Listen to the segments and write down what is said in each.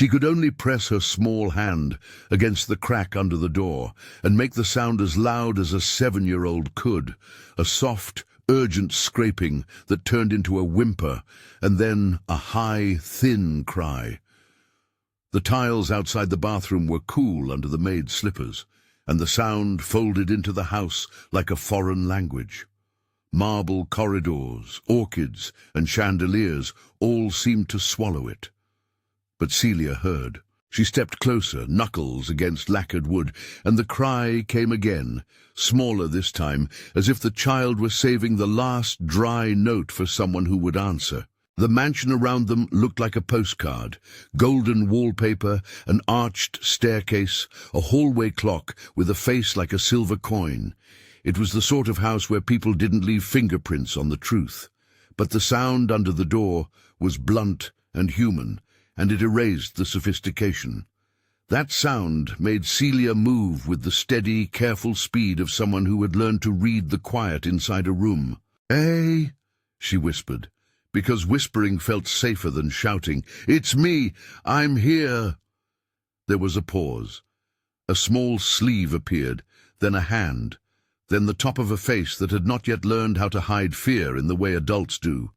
She could only press her small hand against the crack under the door and make the sound as loud as a 7-year-old could, a soft, urgent scraping that turned into a whimper, and then a high, thin cry. The tiles outside the bathroom were cool under the maid's slippers, and the sound folded into the house like a foreign language. Marble corridors, orchids, and chandeliers all seemed to swallow it. But Célia heard. She stepped closer, knuckles against lacquered wood, and the cry came again, smaller this time, as if the child were saving the last dry note for someone who would answer. The mansion around them looked like a postcard: golden wallpaper, an arched staircase, a hallway clock with a face like a silver coin. It was the sort of house where people didn't leave fingerprints on the truth. But the sound under the door was blunt and human, and it erased the sophistication. That sound made Célia move with the steady, careful speed of someone who had learned to read the quiet inside a room. "Hey," she whispered, because whispering felt safer than shouting. "It's me. I'm here." There was a pause. A small sleeve appeared, then a hand, then the top of a face that had not yet learned how to hide fear in the way adults do.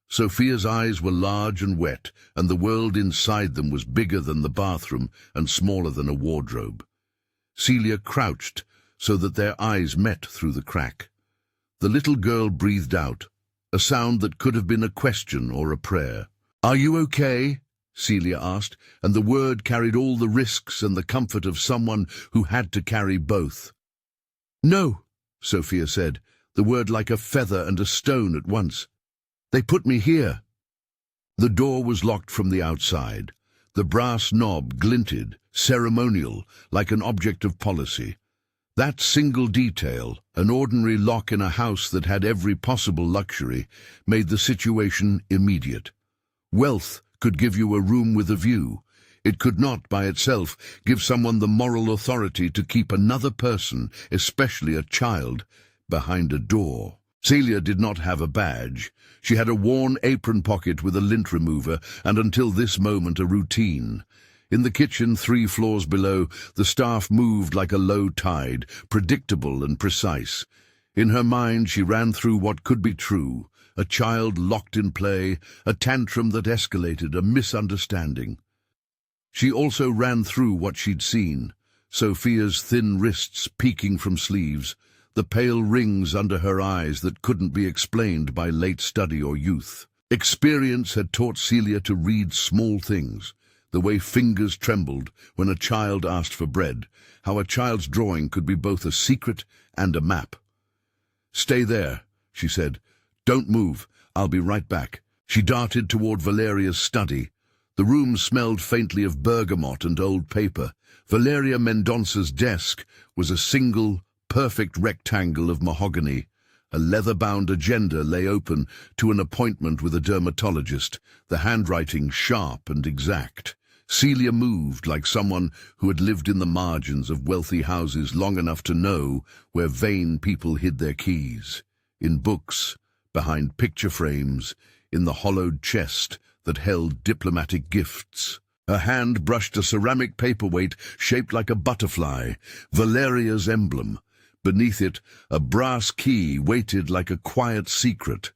Sophia's eyes were large and wet, and the world inside them was bigger than the bathroom and smaller than a wardrobe. Célia crouched so that their eyes met through the crack. The little girl breathed out, a sound that could have been a question or a prayer. "Are you okay?" Célia asked, and the word carried all the risks and the comfort of someone who had to carry both. "No," Sophia said, the word like a feather and a stone at once. "They put me here." The door was locked from the outside. The brass knob glinted, ceremonial, like an object of policy. That single detail, an ordinary lock in a house that had every possible luxury, made the situation immediate. Wealth could give you a room with a view. It could not, by itself, give someone the moral authority to keep another person, especially a child, behind a door. Célia did not have a badge. She had a worn apron pocket with a lint remover, and until this moment a routine. In the kitchen 3 floors below, the staff moved like a low tide, predictable and precise. In her mind she ran through what could be true: a child locked in play, a tantrum that escalated, a misunderstanding. She also ran through what she'd seen: Sophia's thin wrists peeking from sleeves, the pale rings under her eyes that couldn't be explained by late study or youth. Experience had taught Célia to read small things, the way fingers trembled when a child asked for bread, how a child's drawing could be both a secret and a map. "Stay there," she said. "Don't move. I'll be right back." She darted toward Valeria's study. The room smelled faintly of bergamot and old paper. Valeria Mendonca's desk was a single, perfect rectangle of mahogany. A leather-bound agenda lay open to an appointment with a dermatologist, the handwriting sharp and exact. Célia moved like someone who had lived in the margins of wealthy houses long enough to know where vain people hid their keys. In books, behind picture frames, in the hollowed chest that held diplomatic gifts. Her hand brushed a ceramic paperweight shaped like a butterfly, Valeria's emblem. Beneath it, a brass key waited like a quiet secret.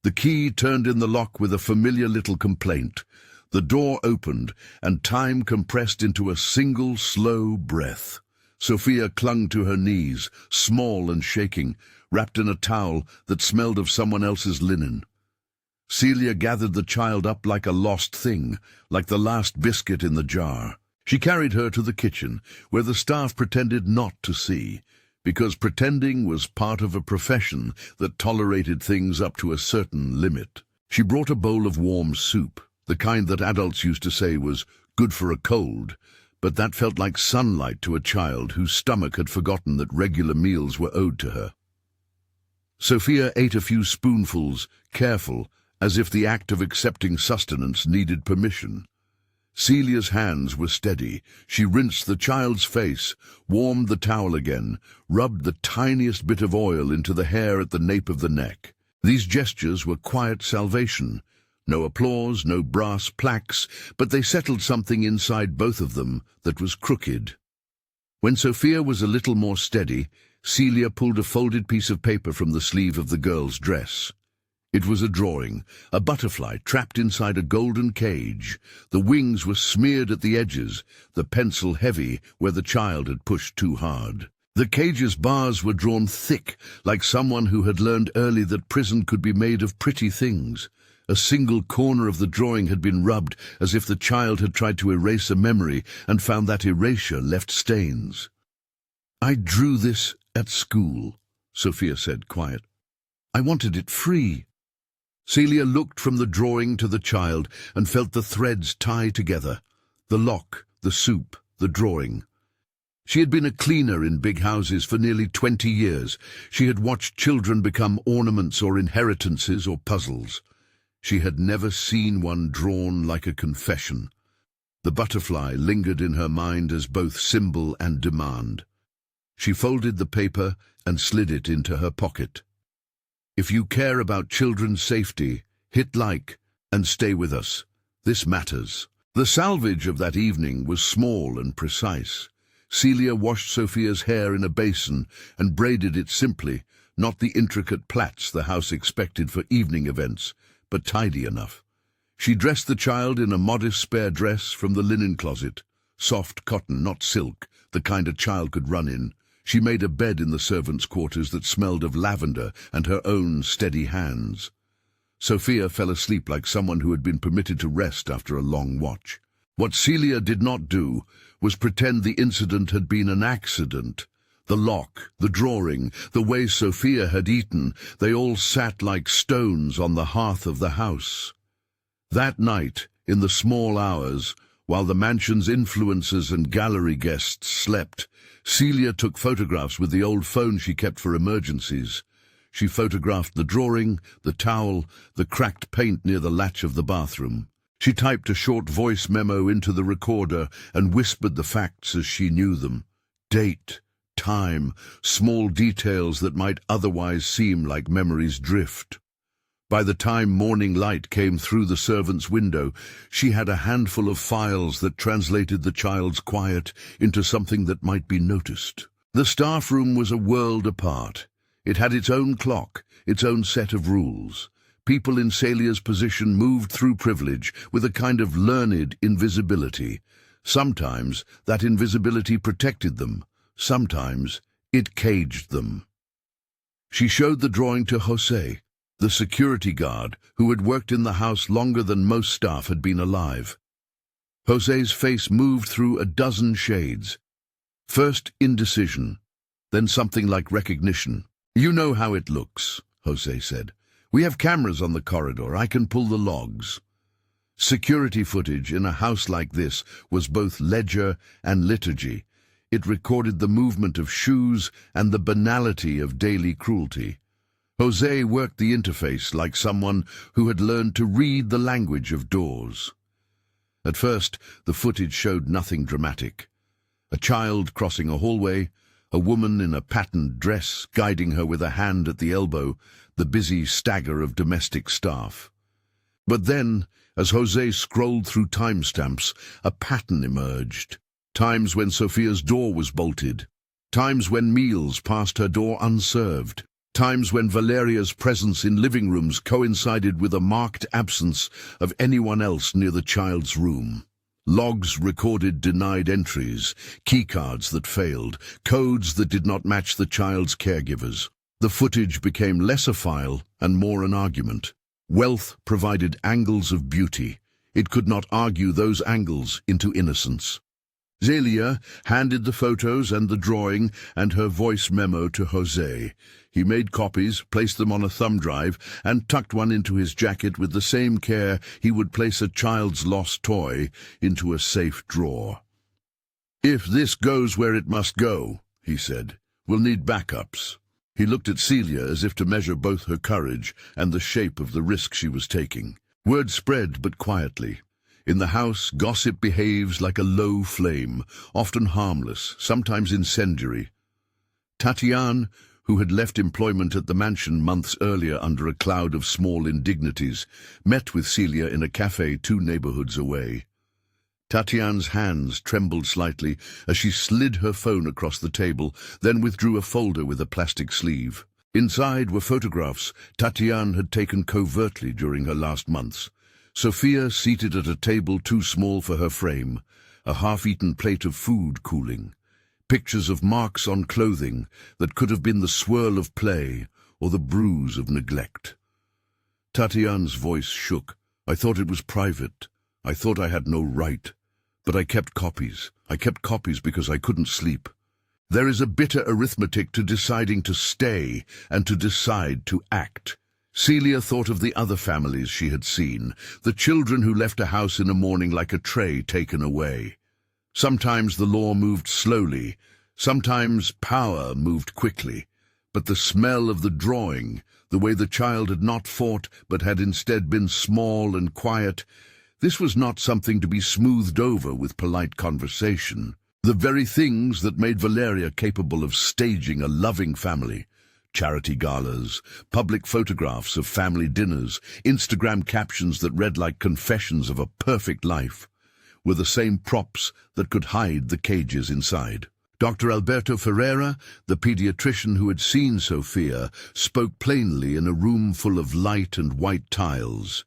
The key turned in the lock with a familiar little complaint. The door opened, and time compressed into a single slow breath. Sophia clung to her knees, small and shaking, wrapped in a towel that smelled of someone else's linen. Célia gathered the child up like a lost thing, like the last biscuit in the jar. She carried her to the kitchen, where the staff pretended not to see, because pretending was part of a profession that tolerated things up to a certain limit. She brought a bowl of warm soup, the kind that adults used to say was good for a cold, but that felt like sunlight to a child whose stomach had forgotten that regular meals were owed to her. Sophia ate a few spoonfuls, careful, as if the act of accepting sustenance needed permission. Celia's hands were steady. She rinsed the child's face, warmed the towel again, rubbed the tiniest bit of oil into the hair at the nape of the neck. These gestures were quiet salvation, No applause, no brass plaques, but they settled something inside both of them that was crooked. When Sophia was a little more steady, Célia pulled a folded piece of paper from the sleeve of the girl's dress. It was a drawing, a butterfly trapped inside a golden cage. The wings were smeared at the edges, the pencil heavy where the child had pushed too hard. The cage's bars were drawn thick, like someone who had learned early that prison could be made of pretty things. A single corner of the drawing had been rubbed, as if the child had tried to erase a memory and found that erasure left stains. "I drew this at school," Sophia said, quiet. "I wanted it free." Célia looked from the drawing to the child and felt the threads tie together. The lock, the soup, the drawing. She had been a cleaner in big houses for nearly 20 years. She had watched children become ornaments or inheritances or puzzles. She had never seen one drawn like a confession. The butterfly lingered in her mind as both symbol and demand. She folded the paper and slid it into her pocket. "If you care about children's safety, hit like and stay with us. This matters." The salvage of that evening was small and precise. Célia washed Sophia's hair in a basin and braided it simply, not the intricate plaits the house expected for evening events, but tidy enough. She dressed the child in a modest spare dress from the linen closet, soft cotton, not silk, the kind a child could run in. She made a bed in the servants' quarters that smelled of lavender and her own steady hands. Sophia fell asleep like someone who had been permitted to rest after a long watch. What Célia did not do was pretend the incident had been an accident. The lock, the drawing, the way Sophia had eaten, they all sat like stones on the hearth of the house. That night, in the small hours, while the mansion's influencers and gallery guests slept, Célia took photographs with the old phone she kept for emergencies. She photographed the drawing, the towel, the cracked paint near the latch of the bathroom. She typed a short voice memo into the recorder and whispered the facts as she knew them. Date, time, small details that might otherwise seem like memories drift. By the time morning light came through the servant's window, she had a handful of files that translated the child's quiet into something that might be noticed. The staff room was a world apart. It had its own clock, its own set of rules. People in Célia's position moved through privilege with a kind of learned invisibility. Sometimes that invisibility protected them. Sometimes it caged them. She showed the drawing to José, the security guard who had worked in the house longer than most staff had been alive. José's face moved through a dozen shades. First indecision, then something like recognition. "You know how it looks," José said. "We have cameras on the corridor. I can pull the logs." Security footage in a house like this was both ledger and liturgy. It recorded the movement of shoes and the banality of daily cruelty. José worked the interface like someone who had learned to read the language of doors. At first, the footage showed nothing dramatic. A child crossing a hallway, a woman in a patterned dress guiding her with a hand at the elbow, the busy stagger of domestic staff. But then, as José scrolled through timestamps, a pattern emerged. Times when Sophia's door was bolted. Times when meals passed her door unserved. Times when Valeria's presence in living rooms coincided with a marked absence of anyone else near the child's room. Logs recorded denied entries, keycards that failed, codes that did not match the child's caregivers. The footage became less a file and more an argument. Wealth provided angles of beauty. It could not argue those angles into innocence. Célia handed the photos and the drawing and her voice memo to José. He made copies, placed them on a thumb drive, and tucked one into his jacket with the same care he would place a child's lost toy into a safe drawer. "If this goes where it must go," he said, "we'll need backups." He looked at Célia as if to measure both her courage and the shape of the risk she was taking. Word spread, but quietly. In the house, gossip behaves like a low flame, often harmless, sometimes incendiary. Tatiana, who had left employment at the mansion months earlier under a cloud of small indignities, met with Célia in a café 2 neighborhoods away. Tatiane's hands trembled slightly as she slid her phone across the table, then withdrew a folder with a plastic sleeve. Inside were photographs Tatiane had taken covertly during her last months. Sophia seated at a table too small for her frame, a half-eaten plate of food cooling. Pictures of marks on clothing that could have been the swirl of play or the bruise of neglect. Tatiane's voice shook. I thought it was private. I thought I had no right. But I kept copies. I kept copies because I couldn't sleep. There is a bitter arithmetic to deciding to stay and to decide to act. Célia thought of the other families she had seen, the children who left a house in a morning like a tray taken away. Sometimes the law moved slowly, sometimes power moved quickly, but the smell of the drawing, the way the child had not fought but had instead been small and quiet, this was not something to be smoothed over with polite conversation. The very things that made Valeria capable of staging a loving family. Charity galas, public photographs of family dinners, Instagram captions that read like confessions of a perfect life, were the same props that could hide the cages inside. Dr. Alberto Ferreira, the pediatrician who had seen Sophia, spoke plainly in a room full of light and white tiles.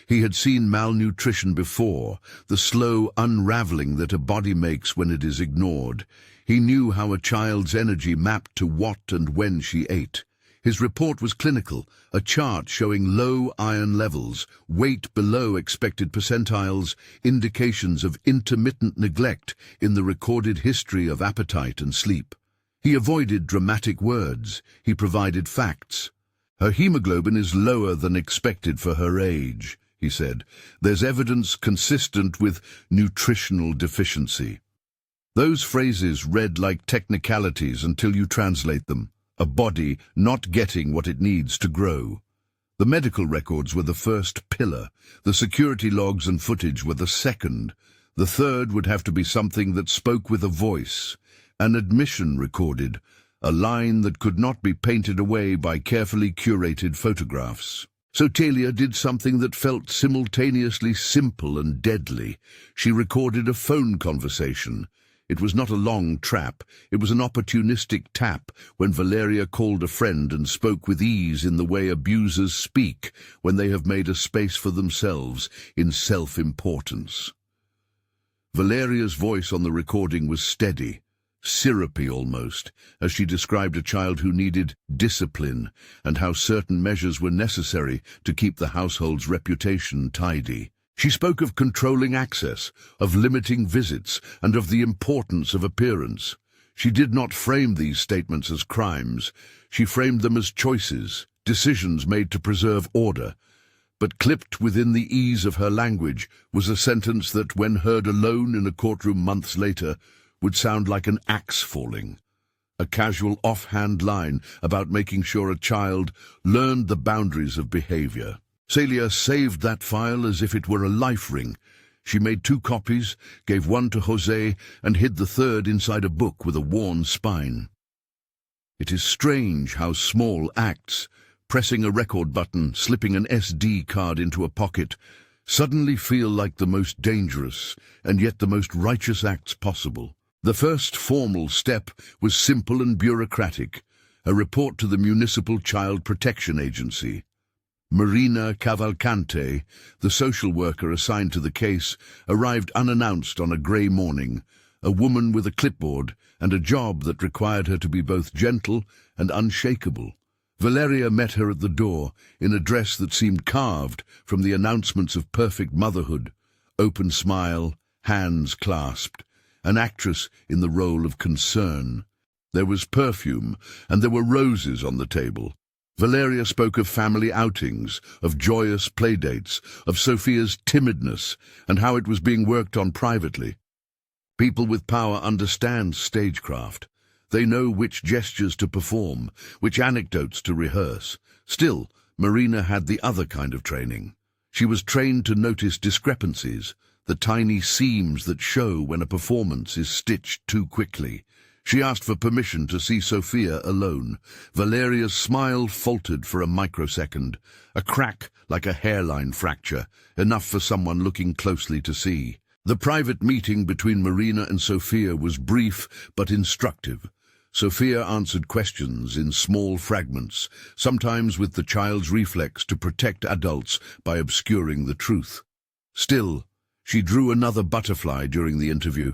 He had seen malnutrition before, the slow unraveling that a body makes when it is ignored. He knew how a child's energy mapped to what and when she ate. His report was clinical, a chart showing low iron levels, weight below expected percentiles, indications of intermittent neglect in the recorded history of appetite and sleep. He avoided dramatic words. He provided facts. Her hemoglobin is lower than expected for her age, he said. There's evidence consistent with nutritional deficiency. Those phrases read like technicalities until you translate them. A body not getting what it needs to grow. The medical records were the first pillar. The security logs and footage were the second. The third would have to be something that spoke with a voice. An admission recorded. A line that could not be painted away by carefully curated photographs. So Célia did something that felt simultaneously simple and deadly. She recorded a phone conversation. It was not a long trap, it was an opportunistic tap when Valeria called a friend and spoke with ease in the way abusers speak when they have made a space for themselves in self-importance. Valeria's voice on the recording was steady, syrupy almost, as she described a child who needed discipline and how certain measures were necessary to keep the household's reputation tidy. She spoke of controlling access, of limiting visits, and of the importance of appearance. She did not frame these statements as crimes. She framed them as choices, decisions made to preserve order. But clipped within the ease of her language was a sentence that, when heard alone in a courtroom months later, would sound like an axe falling. A casual offhand line about making sure a child learned the boundaries of behavior. Célia saved that file as if it were a life ring. She made 2 copies, gave one to José, and hid the third inside a book with a worn spine. It is strange how small acts, pressing a record button, slipping an SD card into a pocket, suddenly feel like the most dangerous and yet the most righteous acts possible. The first formal step was simple and bureaucratic, a report to the Municipal Child Protection Agency. Marina Cavalcante, the social worker assigned to the case, arrived unannounced on a grey morning, a woman with a clipboard and a job that required her to be both gentle and unshakable. Valeria met her at the door in a dress that seemed carved from the announcements of perfect motherhood, open smile, hands clasped, an actress in the role of concern. There was perfume, and there were roses on the table. Valeria spoke of family outings, of joyous playdates, of Sophia's timidness, and how it was being worked on privately. People with power understand stagecraft. They know which gestures to perform, which anecdotes to rehearse. Still, Marina had the other kind of training. She was trained to notice discrepancies, the tiny seams that show when a performance is stitched too quickly. She asked for permission to see Sophia alone. Valeria's smile faltered for a microsecond, a crack like a hairline fracture, enough for someone looking closely to see. The private meeting between Marina and Sophia was brief but instructive. Sophia answered questions in small fragments, sometimes with the child's reflex to protect adults by obscuring the truth. Still, she drew another butterfly during the interview,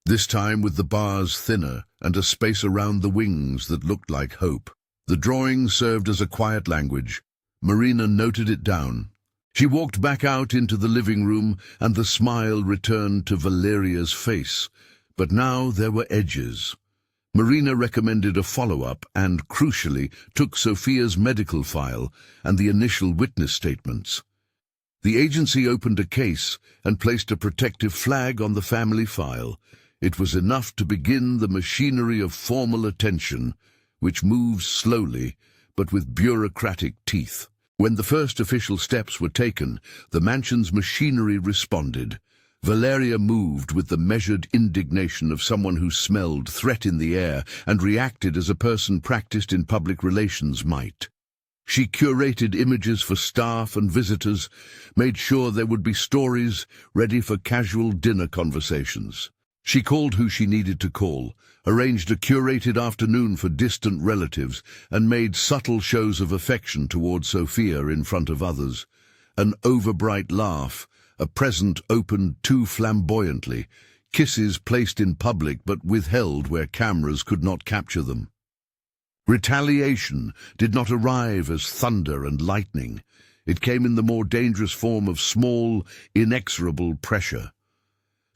this time with the bars thinner and a space around the wings that looked like hope. The drawing served as a quiet language. Marina noted it down. She walked back out into the living room, and the smile returned to Valeria's face. But now there were edges. Marina recommended a follow-up and, crucially, took Sophia's medical file and the initial witness statements. The agency opened a case and placed a protective flag on the family file. It was enough to begin the machinery of formal attention, which moves slowly, but with bureaucratic teeth. When the first official steps were taken, the mansion's machinery responded. Valeria moved with the measured indignation of someone who smelled threat in the air and reacted as a person practiced in public relations might. She curated images for staff and visitors, made sure there would be stories ready for casual dinner conversations. She called who she needed to call, arranged a curated afternoon for distant relatives, and made subtle shows of affection toward Sophia in front of others. An overbright laugh, a present opened too flamboyantly, kisses placed in public but withheld where cameras could not capture them. Retaliation did not arrive as thunder and lightning. It came in the more dangerous form of small, inexorable pressure.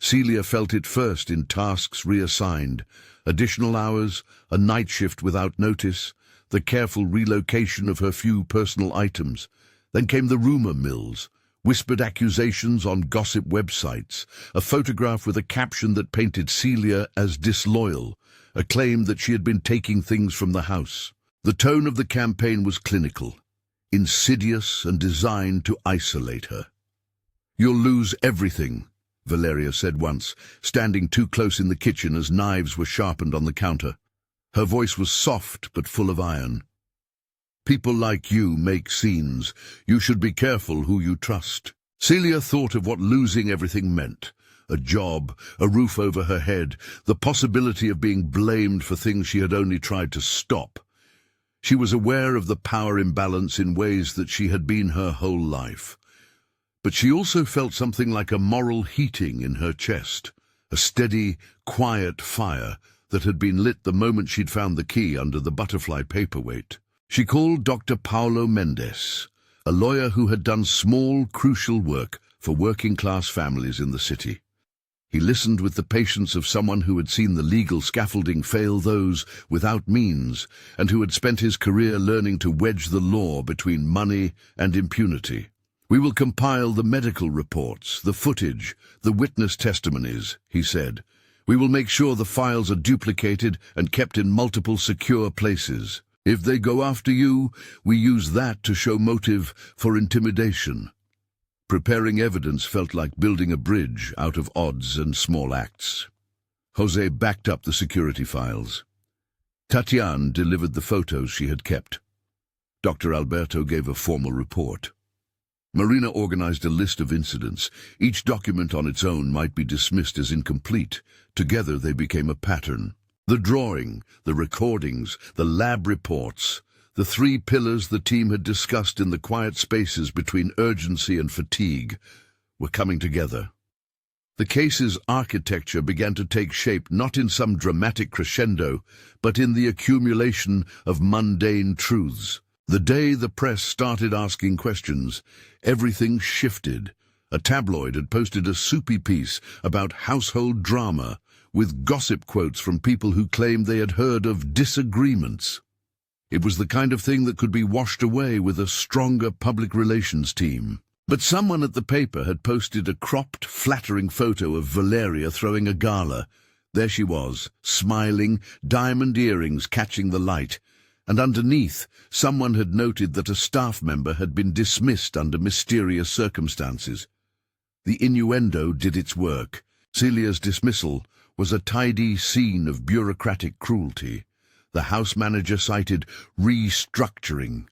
Célia felt it first in tasks reassigned, additional hours, a night shift without notice, the careful relocation of her few personal items. Then came the rumor mills, whispered accusations on gossip websites, a photograph with a caption that painted Célia as disloyal, a claim that she had been taking things from the house. The tone of the campaign was clinical, insidious and designed to isolate her. "You'll lose everything," Valeria said once, standing too close in the kitchen as knives were sharpened on the counter. Her voice was soft but full of iron. "People like you make scenes. You should be careful who you trust." Célia thought of what losing everything meant. A job, a roof over her head, the possibility of being blamed for things she had only tried to stop. She was aware of the power imbalance in ways that she had been her whole life. But she also felt something like a moral heating in her chest, a steady, quiet fire that had been lit the moment she'd found the key under the butterfly paperweight. She called Dr. Paulo Mendes, a lawyer who had done small, crucial work for working-class families in the city. He listened with the patience of someone who had seen the legal scaffolding fail those without means, and who had spent his career learning to wedge the law between money and impunity. "We will compile the medical reports, the footage, the witness testimonies," he said. "We will make sure the files are duplicated and kept in multiple secure places. If they go after you, we use that to show motive for intimidation." Preparing evidence felt like building a bridge out of odds and small acts. Jose backed up the security files. Tatiana delivered the photos she had kept. Dr. Alberto gave a formal report. Marina organized a list of incidents. Each document on its own might be dismissed as incomplete. Together they became a pattern. The drawing, the recordings, the lab reports, the three pillars the team had discussed in the quiet spaces between urgency and fatigue, were coming together. The case's architecture began to take shape not in some dramatic crescendo, but in the accumulation of mundane truths. The day the press started asking questions, everything shifted. A tabloid had posted a soupy piece about household drama, with gossip quotes from people who claimed they had heard of disagreements. It was the kind of thing that could be washed away with a stronger public relations team. But someone at the paper had posted a cropped, flattering photo of Valeria throwing a gala. There she was, smiling, diamond earrings catching the light, and underneath, someone had noted that a staff member had been dismissed under mysterious circumstances. The innuendo did its work. Celia's dismissal was a tidy scene of bureaucratic cruelty. The house manager cited restructuring.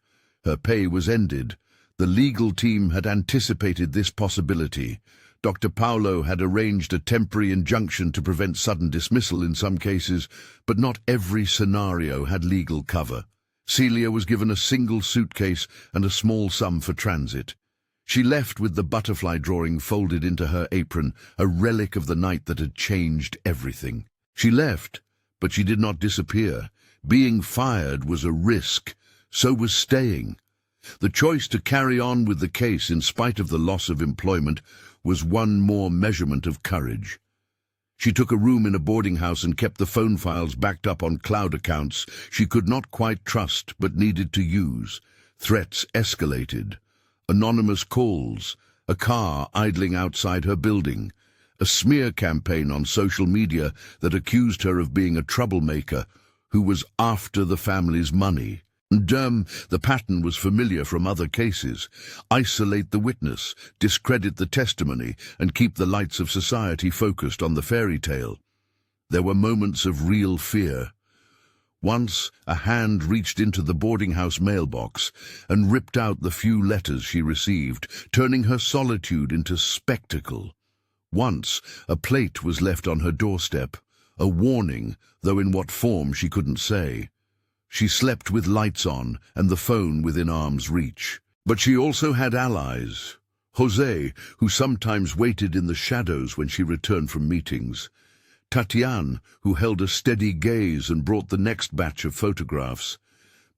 Her pay was ended. The legal team had anticipated this possibility. Dr. Paolo had arranged a temporary injunction to prevent sudden dismissal in some cases, but not every scenario had legal cover. Célia was given a single suitcase and a small sum for transit. She left with the butterfly drawing folded into her apron, a relic of the night that had changed everything. She left, but she did not disappear. Being fired was a risk, so was staying. The choice to carry on with the case in spite of the loss of employment was one more measurement of courage. She took a room in a boarding house and kept the phone files backed up on cloud accounts she could not quite trust but needed to use. Threats escalated. Anonymous calls, a car idling outside her building, a smear campaign on social media that accused her of being a troublemaker who was after the family's money. The pattern was familiar from other cases. Isolate the witness, discredit the testimony, and keep the lights of society focused on the fairy tale. There were moments of real fear. Once, a hand reached into the boarding house mailbox and ripped out the few letters she received, turning her solitude into spectacle. Once, a plate was left on her doorstep, a warning, though in what form she couldn't say. She slept with lights on and the phone within arm's reach. But she also had allies. José, who sometimes waited in the shadows when she returned from meetings. Tatiana, who held a steady gaze and brought the next batch of photographs.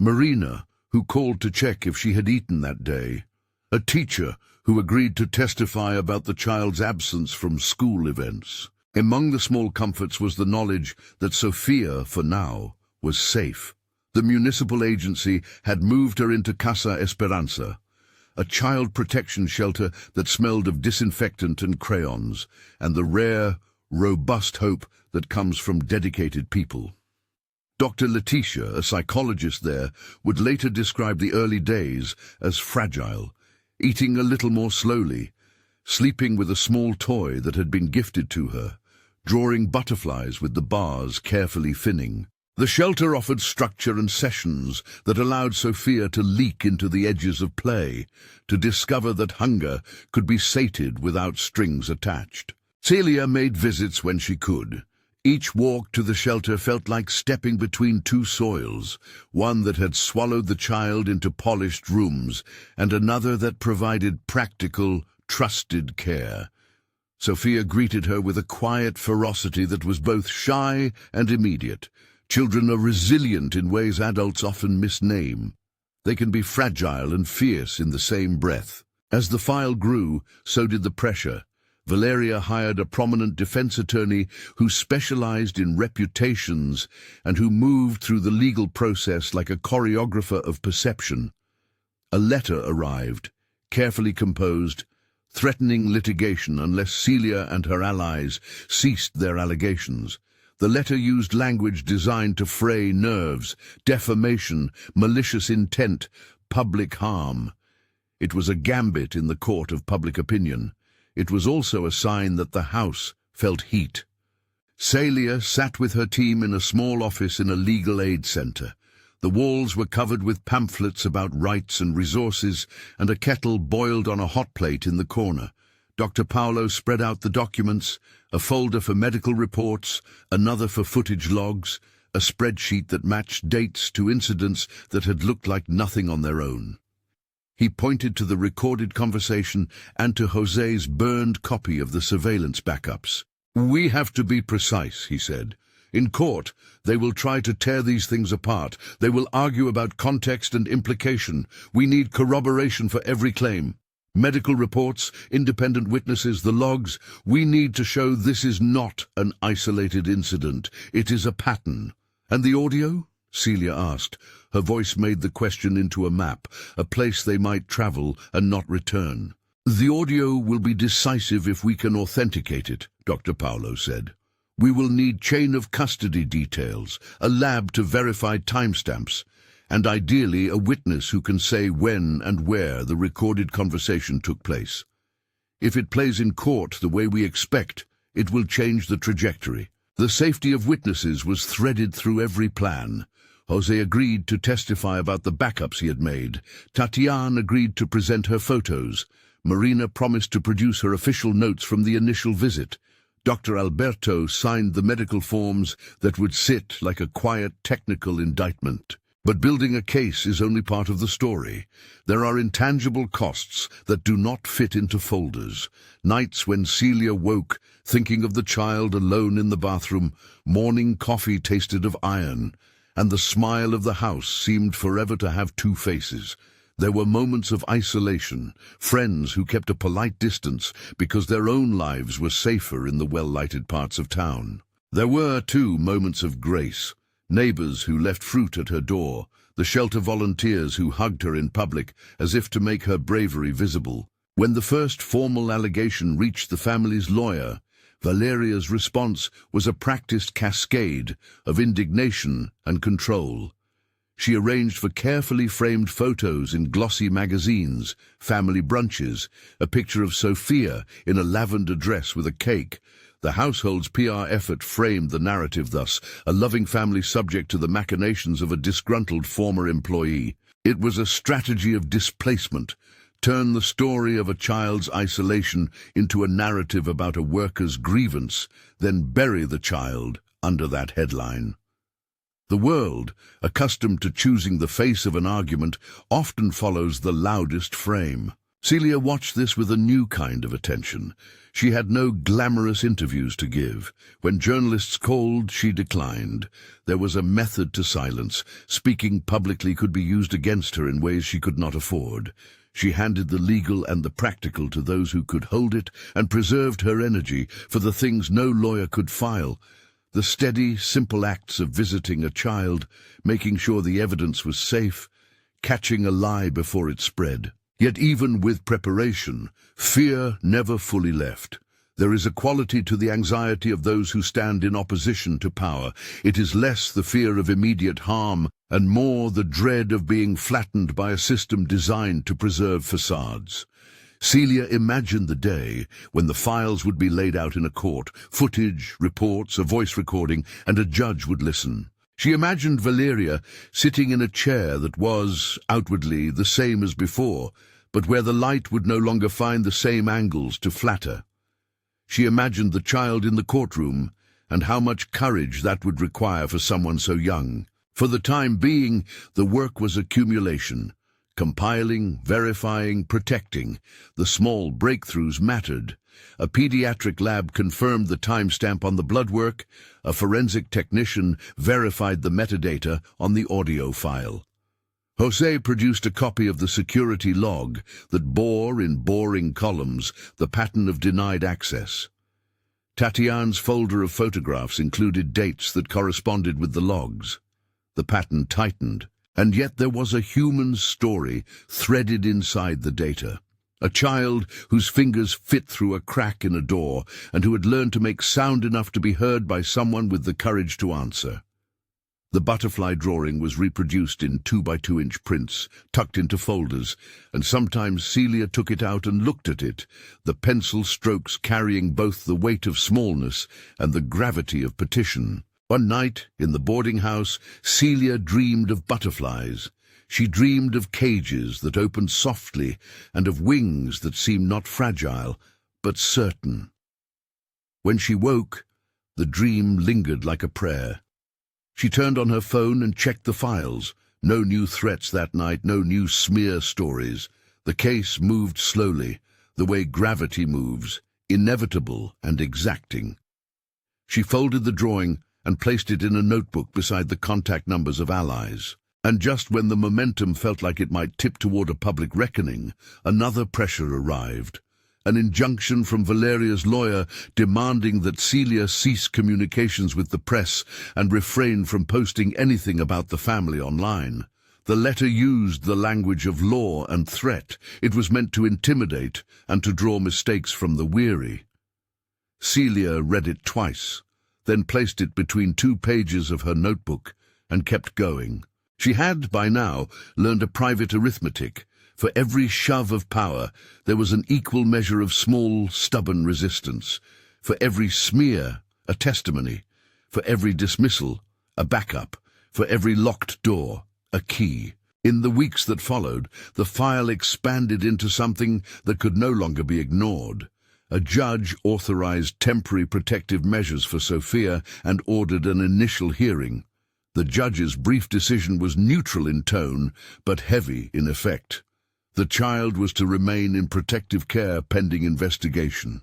Marina, who called to check if she had eaten that day. A teacher who agreed to testify about the child's absence from school events. Among the small comforts was the knowledge that Sofia, for now, was safe. The municipal agency had moved her into Casa Esperanza, a child protection shelter that smelled of disinfectant and crayons, and the rare, robust hope that comes from dedicated people. Dr. Letitia, a psychologist there, would later describe the early days as fragile, eating a little more slowly, sleeping with a small toy that had been gifted to her, drawing butterflies with the bars carefully finning. The shelter offered structure and sessions that allowed Sophia to leak into the edges of play, to discover that hunger could be sated without strings attached. Célia made visits when she could. Each walk to the shelter felt like stepping between two soils, one that had swallowed the child into polished rooms, and another that provided practical, trusted care. Sophia greeted her with a quiet ferocity that was both shy and immediate. Children are resilient in ways adults often misname. They can be fragile and fierce in the same breath. As the file grew, so did the pressure. Valeria hired a prominent defense attorney who specialized in reputations and who moved through the legal process like a choreographer of perception. A letter arrived, carefully composed, threatening litigation unless Célia and her allies ceased their allegations. The letter used language designed to fray nerves, defamation, malicious intent, public harm. It was a gambit in the court of public opinion. It was also a sign that the house felt heat. Célia sat with her team in a small office in a legal aid center. The walls were covered with pamphlets about rights and resources, and a kettle boiled on a hot plate in the corner. Dr. Paolo spread out the documents, a folder for medical reports, another for footage logs, a spreadsheet that matched dates to incidents that had looked like nothing on their own. He pointed to the recorded conversation and to José's burned copy of the surveillance backups. "We have to be precise," he said. "In court, they will try to tear these things apart. They will argue about context and implication. We need corroboration for every claim. Medical reports, independent witnesses, the logs. We need to show this is not an isolated incident. It is a pattern." "And the audio?" Célia asked. Her voice made the question into a map, a place they might travel and not return. "The audio will be decisive if we can authenticate it," Dr. Paolo said. "We will need chain of custody details, a lab to verify timestamps, and ideally a witness who can say when and where the recorded conversation took place. If it plays in court the way we expect, it will change the trajectory. The safety of witnesses was threaded through every plan. Jose agreed to testify about the backups he had made. Tatiana agreed to present her photos. Marina promised to produce her official notes from the initial visit. Dr. Alberto signed the medical forms that would sit like a quiet technical indictment. But building a case is only part of the story. There are intangible costs that do not fit into folders. Nights when Célia woke, thinking of the child alone in the bathroom, morning coffee tasted of iron, and the smile of the house seemed forever to have two faces. There were moments of isolation, friends who kept a polite distance because their own lives were safer in the well-lighted parts of town. There were, too, moments of grace. Neighbors who left fruit at her door, the shelter volunteers who hugged her in public as if to make her bravery visible. When the first formal allegation reached the family's lawyer, Valeria's response was a practiced cascade of indignation and control. She arranged for carefully framed photos in glossy magazines, family brunches, a picture of Sophia in a lavender dress with a cake. The household's PR effort framed the narrative thus, a loving family subject to the machinations of a disgruntled former employee. It was a strategy of displacement. Turn the story of a child's isolation into a narrative about a worker's grievance, then bury the child under that headline. The world, accustomed to choosing the face of an argument, often follows the loudest frame. Célia watched this with a new kind of attention. She had no glamorous interviews to give. When journalists called, she declined. There was a method to silence. Speaking publicly could be used against her in ways she could not afford. She handed the legal and the practical to those who could hold it and preserved her energy for the things no lawyer could file. The steady, simple acts of visiting a child, making sure the evidence was safe, catching a lie before it spread. Yet even with preparation, fear never fully left. There is a quality to the anxiety of those who stand in opposition to power. It is less the fear of immediate harm and more the dread of being flattened by a system designed to preserve facades. Célia imagined the day when the files would be laid out in a court, footage, reports, a voice recording, and a judge would listen. She imagined Valeria sitting in a chair that was, outwardly, the same as before, but where the light would no longer find the same angles to flatter. She imagined the child in the courtroom, and how much courage that would require for someone so young. For the time being, the work was accumulation. Compiling, verifying, protecting. The small breakthroughs mattered. A pediatric lab confirmed the timestamp on the blood work. A forensic technician verified the metadata on the audio file. Jose produced a copy of the security log that bore in boring columns the pattern of denied access. Tatiana's folder of photographs included dates that corresponded with the logs. The pattern tightened. And yet there was a human story threaded inside the data. A child whose fingers fit through a crack in a door and who had learned to make sound enough to be heard by someone with the courage to answer. The butterfly drawing was reproduced in 2x2-inch prints, tucked into folders, and sometimes Célia took it out and looked at it, the pencil strokes carrying both the weight of smallness and the gravity of petition. One night, in the boarding house, Célia dreamed of butterflies. She dreamed of cages that opened softly and of wings that seemed not fragile, but certain. When she woke, the dream lingered like a prayer. She turned on her phone and checked the files. No new threats that night, no new smear stories. The case moved slowly, the way gravity moves, inevitable and exacting. She folded the drawing and placed it in a notebook beside the contact numbers of allies. And just when the momentum felt like it might tip toward a public reckoning, another pressure arrived. An injunction from Valeria's lawyer demanding that Célia cease communications with the press and refrain from posting anything about the family online. The letter used the language of law and threat. It was meant to intimidate and to draw mistakes from the weary. Célia read it twice, then placed it between 2 pages of her notebook and kept going. She had, by now, learned a private arithmetic. For every shove of power, there was an equal measure of small, stubborn resistance. For every smear, a testimony. For every dismissal, a backup. For every locked door, a key. In the weeks that followed, the file expanded into something that could no longer be ignored. A judge authorized temporary protective measures for Sophia and ordered an initial hearing. The judge's brief decision was neutral in tone, but heavy in effect. The child was to remain in protective care pending investigation.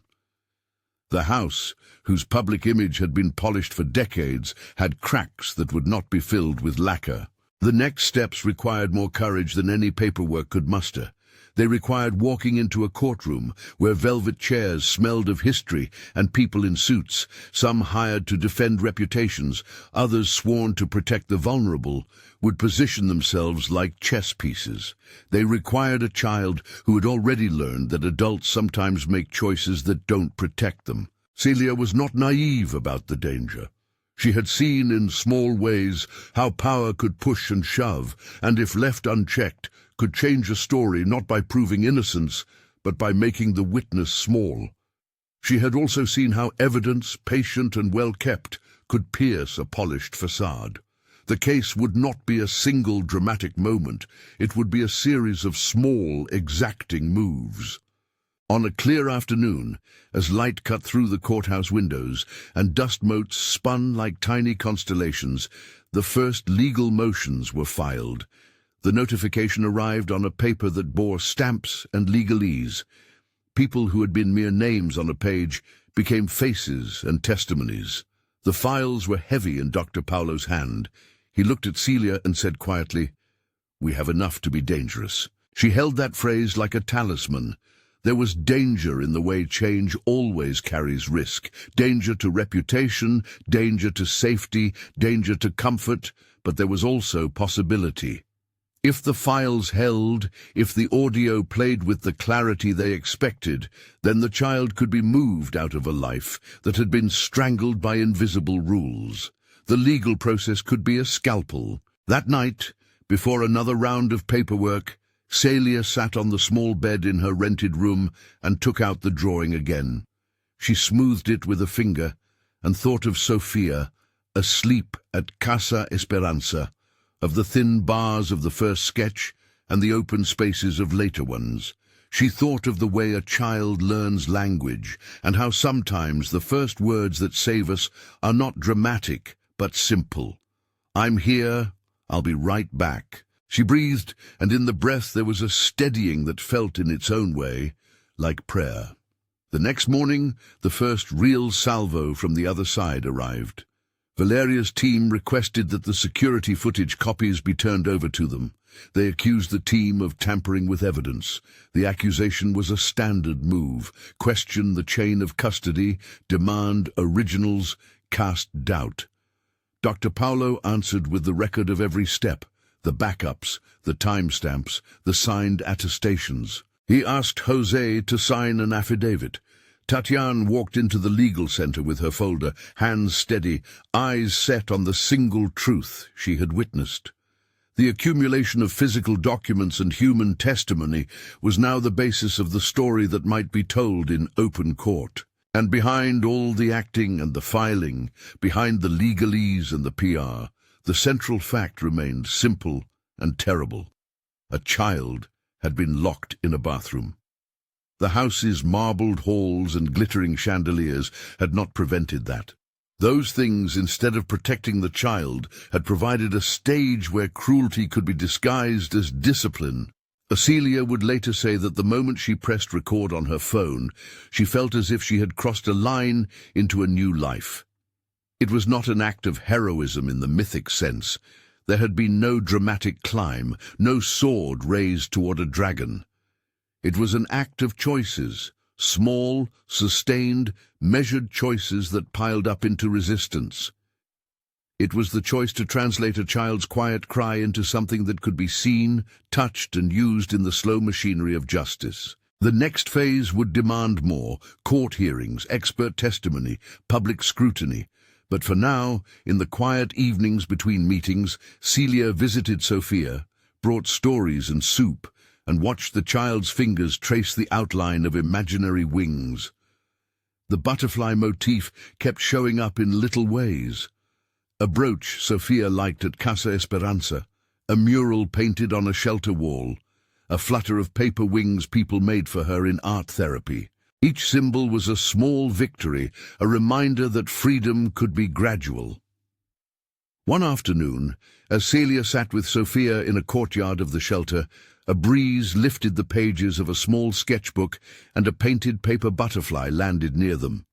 The house, whose public image had been polished for decades, had cracks that would not be filled with lacquer. The next steps required more courage than any paperwork could muster. They required walking into a courtroom where velvet chairs smelled of history and people in suits, some hired to defend reputations, others sworn to protect the vulnerable, would position themselves like chess pieces. They required a child who had already learned that adults sometimes make choices that don't protect them. Célia was not naive about the danger. She had seen in small ways how power could push and shove, and if left unchecked, could change a story not by proving innocence, but by making the witness small. She had also seen how evidence, patient and well-kept, could pierce a polished facade. The case would not be a single dramatic moment. It would be a series of small, exacting moves. On a clear afternoon, as light cut through the courthouse windows and dust motes spun like tiny constellations, the first legal motions were filed. The notification arrived on a paper that bore stamps and legalese. People who had been mere names on a page became faces and testimonies. The files were heavy in Dr. Paulo's hand. He looked at Célia and said quietly, "We have enough to be dangerous." She held that phrase like a talisman. There was danger in the way change always carries risk. Danger to reputation, danger to safety, danger to comfort, but there was also possibility. If the files held, if the audio played with the clarity they expected, then the child could be moved out of a life that had been strangled by invisible rules. The legal process could be a scalpel. That night, before another round of paperwork, Célia sat on the small bed in her rented room and took out the drawing again. She smoothed it with a finger and thought of Sophia, asleep at Casa Esperanza, of the thin bars of the first sketch and the open spaces of later ones. She thought of the way a child learns language and how sometimes the first words that save us are not dramatic but simple. "I'm here, I'll be right back." She breathed, and in the breath there was a steadying that felt in its own way like prayer. The next morning, the first real salvo from the other side arrived. Valeria's team requested that the security footage copies be turned over to them. They accused the team of tampering with evidence. The accusation was a standard move: question the chain of custody, demand originals, cast doubt. Dr. Paulo answered with the record of every step, the backups, the timestamps, the signed attestations. He asked José to sign an affidavit. Tatiana walked into the legal center with her folder, hands steady, eyes set on the single truth she had witnessed. The accumulation of physical documents and human testimony was now the basis of the story that might be told in open court. And behind all the acting and the filing, behind the legalese and the PR, the central fact remained simple and terrible. A child had been locked in a bathroom. The house's marbled halls and glittering chandeliers had not prevented that. Those things, instead of protecting the child, had provided a stage where cruelty could be disguised as discipline. Célia would later say that the moment she pressed record on her phone, she felt as if she had crossed a line into a new life. It was not an act of heroism in the mythic sense. There had been no dramatic climb, no sword raised toward a dragon. It was an act of choices, small, sustained, measured choices that piled up into resistance. It was the choice to translate a child's quiet cry into something that could be seen, touched, and used in the slow machinery of justice. The next phase would demand more: court hearings, expert testimony, public scrutiny. But for now, in the quiet evenings between meetings, Célia visited Sophia, brought stories and soup, and watched the child's fingers trace the outline of imaginary wings. The butterfly motif kept showing up in little ways. A brooch Sophia liked at Casa Esperanza, a mural painted on a shelter wall, a flutter of paper wings people made for her in art therapy. Each symbol was a small victory, a reminder that freedom could be gradual. One afternoon, as Célia sat with Sophia in a courtyard of the shelter, a breeze lifted the pages of a small sketchbook and a painted paper butterfly landed near them.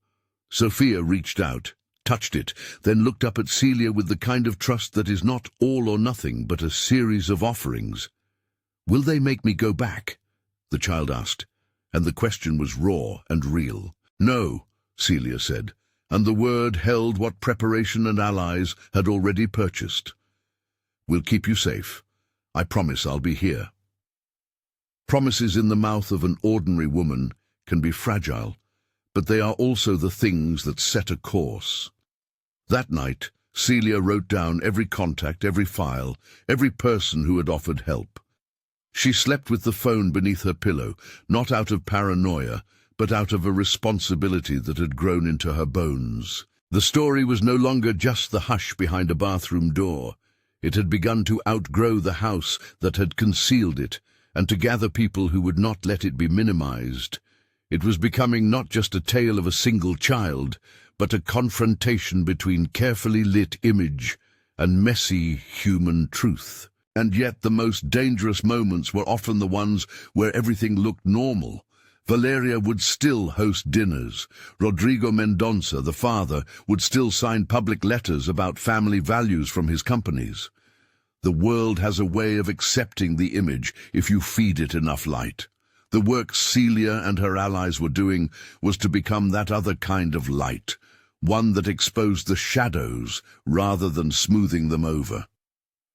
Sophia reached out, touched it, then looked up at Célia with the kind of trust that is not all or nothing but a series of offerings. "Will they make me go back?" the child asked, and the question was raw and real. "No," Célia said, and the word held what preparation and allies had already purchased. "We'll keep you safe. I promise I'll be here." Promises in the mouth of an ordinary woman can be fragile, but they are also the things that set a course. That night, Célia wrote down every contact, every file, every person who had offered help. She slept with the phone beneath her pillow, not out of paranoia, but out of a responsibility that had grown into her bones. The story was no longer just the hush behind a bathroom door. It had begun to outgrow the house that had concealed it, and to gather people who would not let it be minimized. It was becoming not just a tale of a single child, but a confrontation between carefully lit image and messy human truth. And yet the most dangerous moments were often the ones where everything looked normal. Valeria would still host dinners. Rodrigo Mendonça, the father, would still sign public letters about family values from his companies. The world has a way of accepting the image if you feed it enough light. The work Célia and her allies were doing was to become that other kind of light, one that exposed the shadows rather than smoothing them over.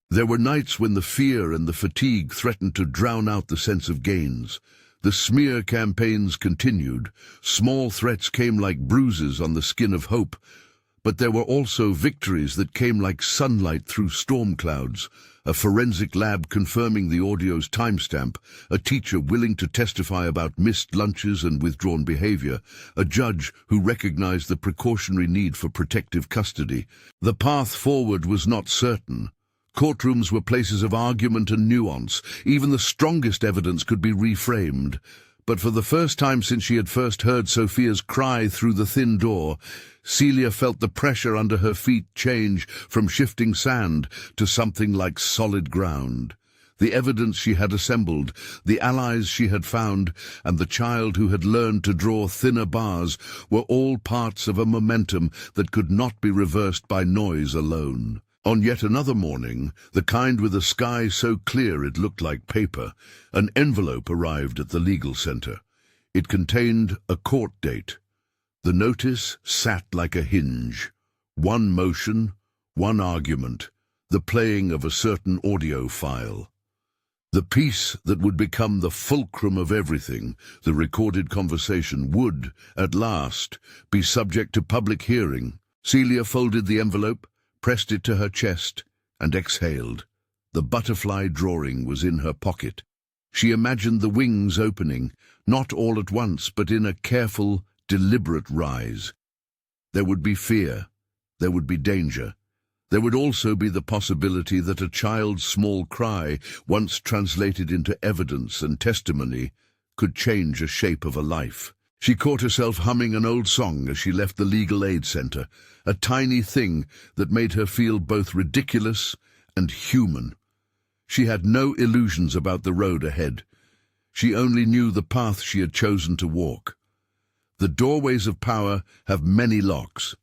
There were nights when the fear and the fatigue threatened to drown out the sense of gains. The smear campaigns continued. Small threats came like bruises on the skin of hope, but there were also victories that came like sunlight through storm clouds. A forensic lab confirming the audio's timestamp, a teacher willing to testify about missed lunches and withdrawn behavior, a judge who recognized the precautionary need for protective custody. The path forward was not certain. Courtrooms were places of argument and nuance. Even the strongest evidence could be reframed. But for the first time since she had first heard Sophia's cry through the thin door, Célia felt the pressure under her feet change from shifting sand to something like solid ground. The evidence she had assembled, the allies she had found, and the child who had learned to draw thinner bars were all parts of a momentum that could not be reversed by noise alone. On yet another morning, the kind with a sky so clear it looked like paper, an envelope arrived at the legal center. It contained a court date. The notice sat like a hinge. One motion, one argument, the playing of a certain audio file. The piece that would become the fulcrum of everything, the recorded conversation, would, at last, be subject to public hearing. Célia folded the envelope, pressed it to her chest, and exhaled. The butterfly drawing was in her pocket. She imagined the wings opening, not all at once, but in a careful, deliberate rise. There would be fear. There would be danger. There would also be the possibility that a child's small cry, once translated into evidence and testimony, could change the shape of a life. She caught herself humming an old song as she left the legal aid center, a tiny thing that made her feel both ridiculous and human. She had no illusions about the road ahead. She only knew the path she had chosen to walk. The doorways of power have many locks.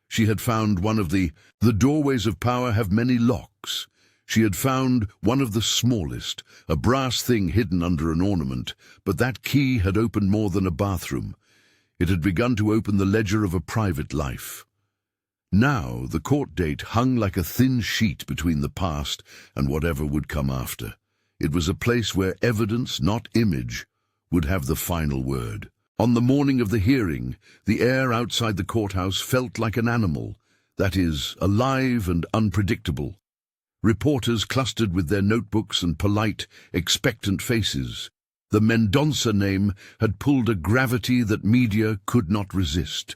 She had found one of the doorways of power have many locks. She had found one of the smallest, a brass thing hidden under an ornament, but that key had opened more than a bathroom. It had begun to open the ledger of a private life. Now the court date hung like a thin sheet between the past and whatever would come after. It was a place where evidence, not image, would have the final word. On the morning of the hearing, the air outside the courthouse felt like an animal, that is, alive and unpredictable. Reporters clustered with their notebooks and polite, expectant faces. The Mendonça name had pulled a gravity that media could not resist.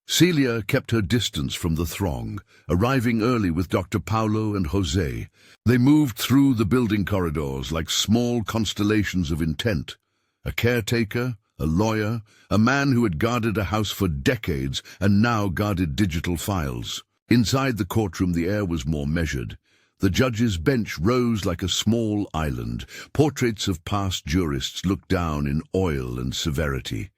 Célia kept her distance from the throng, arriving early with Dr. Paulo and José. They moved through the building corridors like small constellations of intent. A caretaker, a lawyer, a man who had guarded a house for decades and now guarded digital files. Inside the courtroom the air was more measured. The judge's bench rose like a small island. Portraits of past jurists looked down in oil and severity.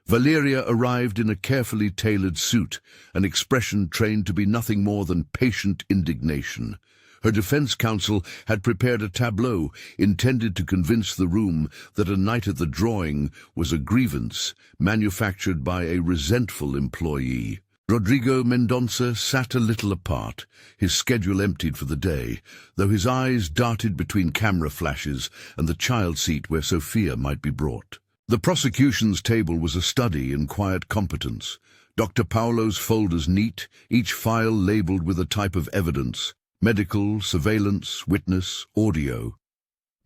Valeria arrived in a carefully tailored suit, an expression trained to be nothing more than patient indignation. Her defense counsel had prepared a tableau intended to convince the room that a night at the drawing was a grievance manufactured by a resentful employee. Rodrigo Mendonça sat a little apart, his schedule emptied for the day, though his eyes darted between camera flashes and the child seat where Sophia might be brought. The prosecution's table was a study in quiet competence. Dr. Paulo's folders neat, each file labeled with a type of evidence: medical, surveillance, witness, audio.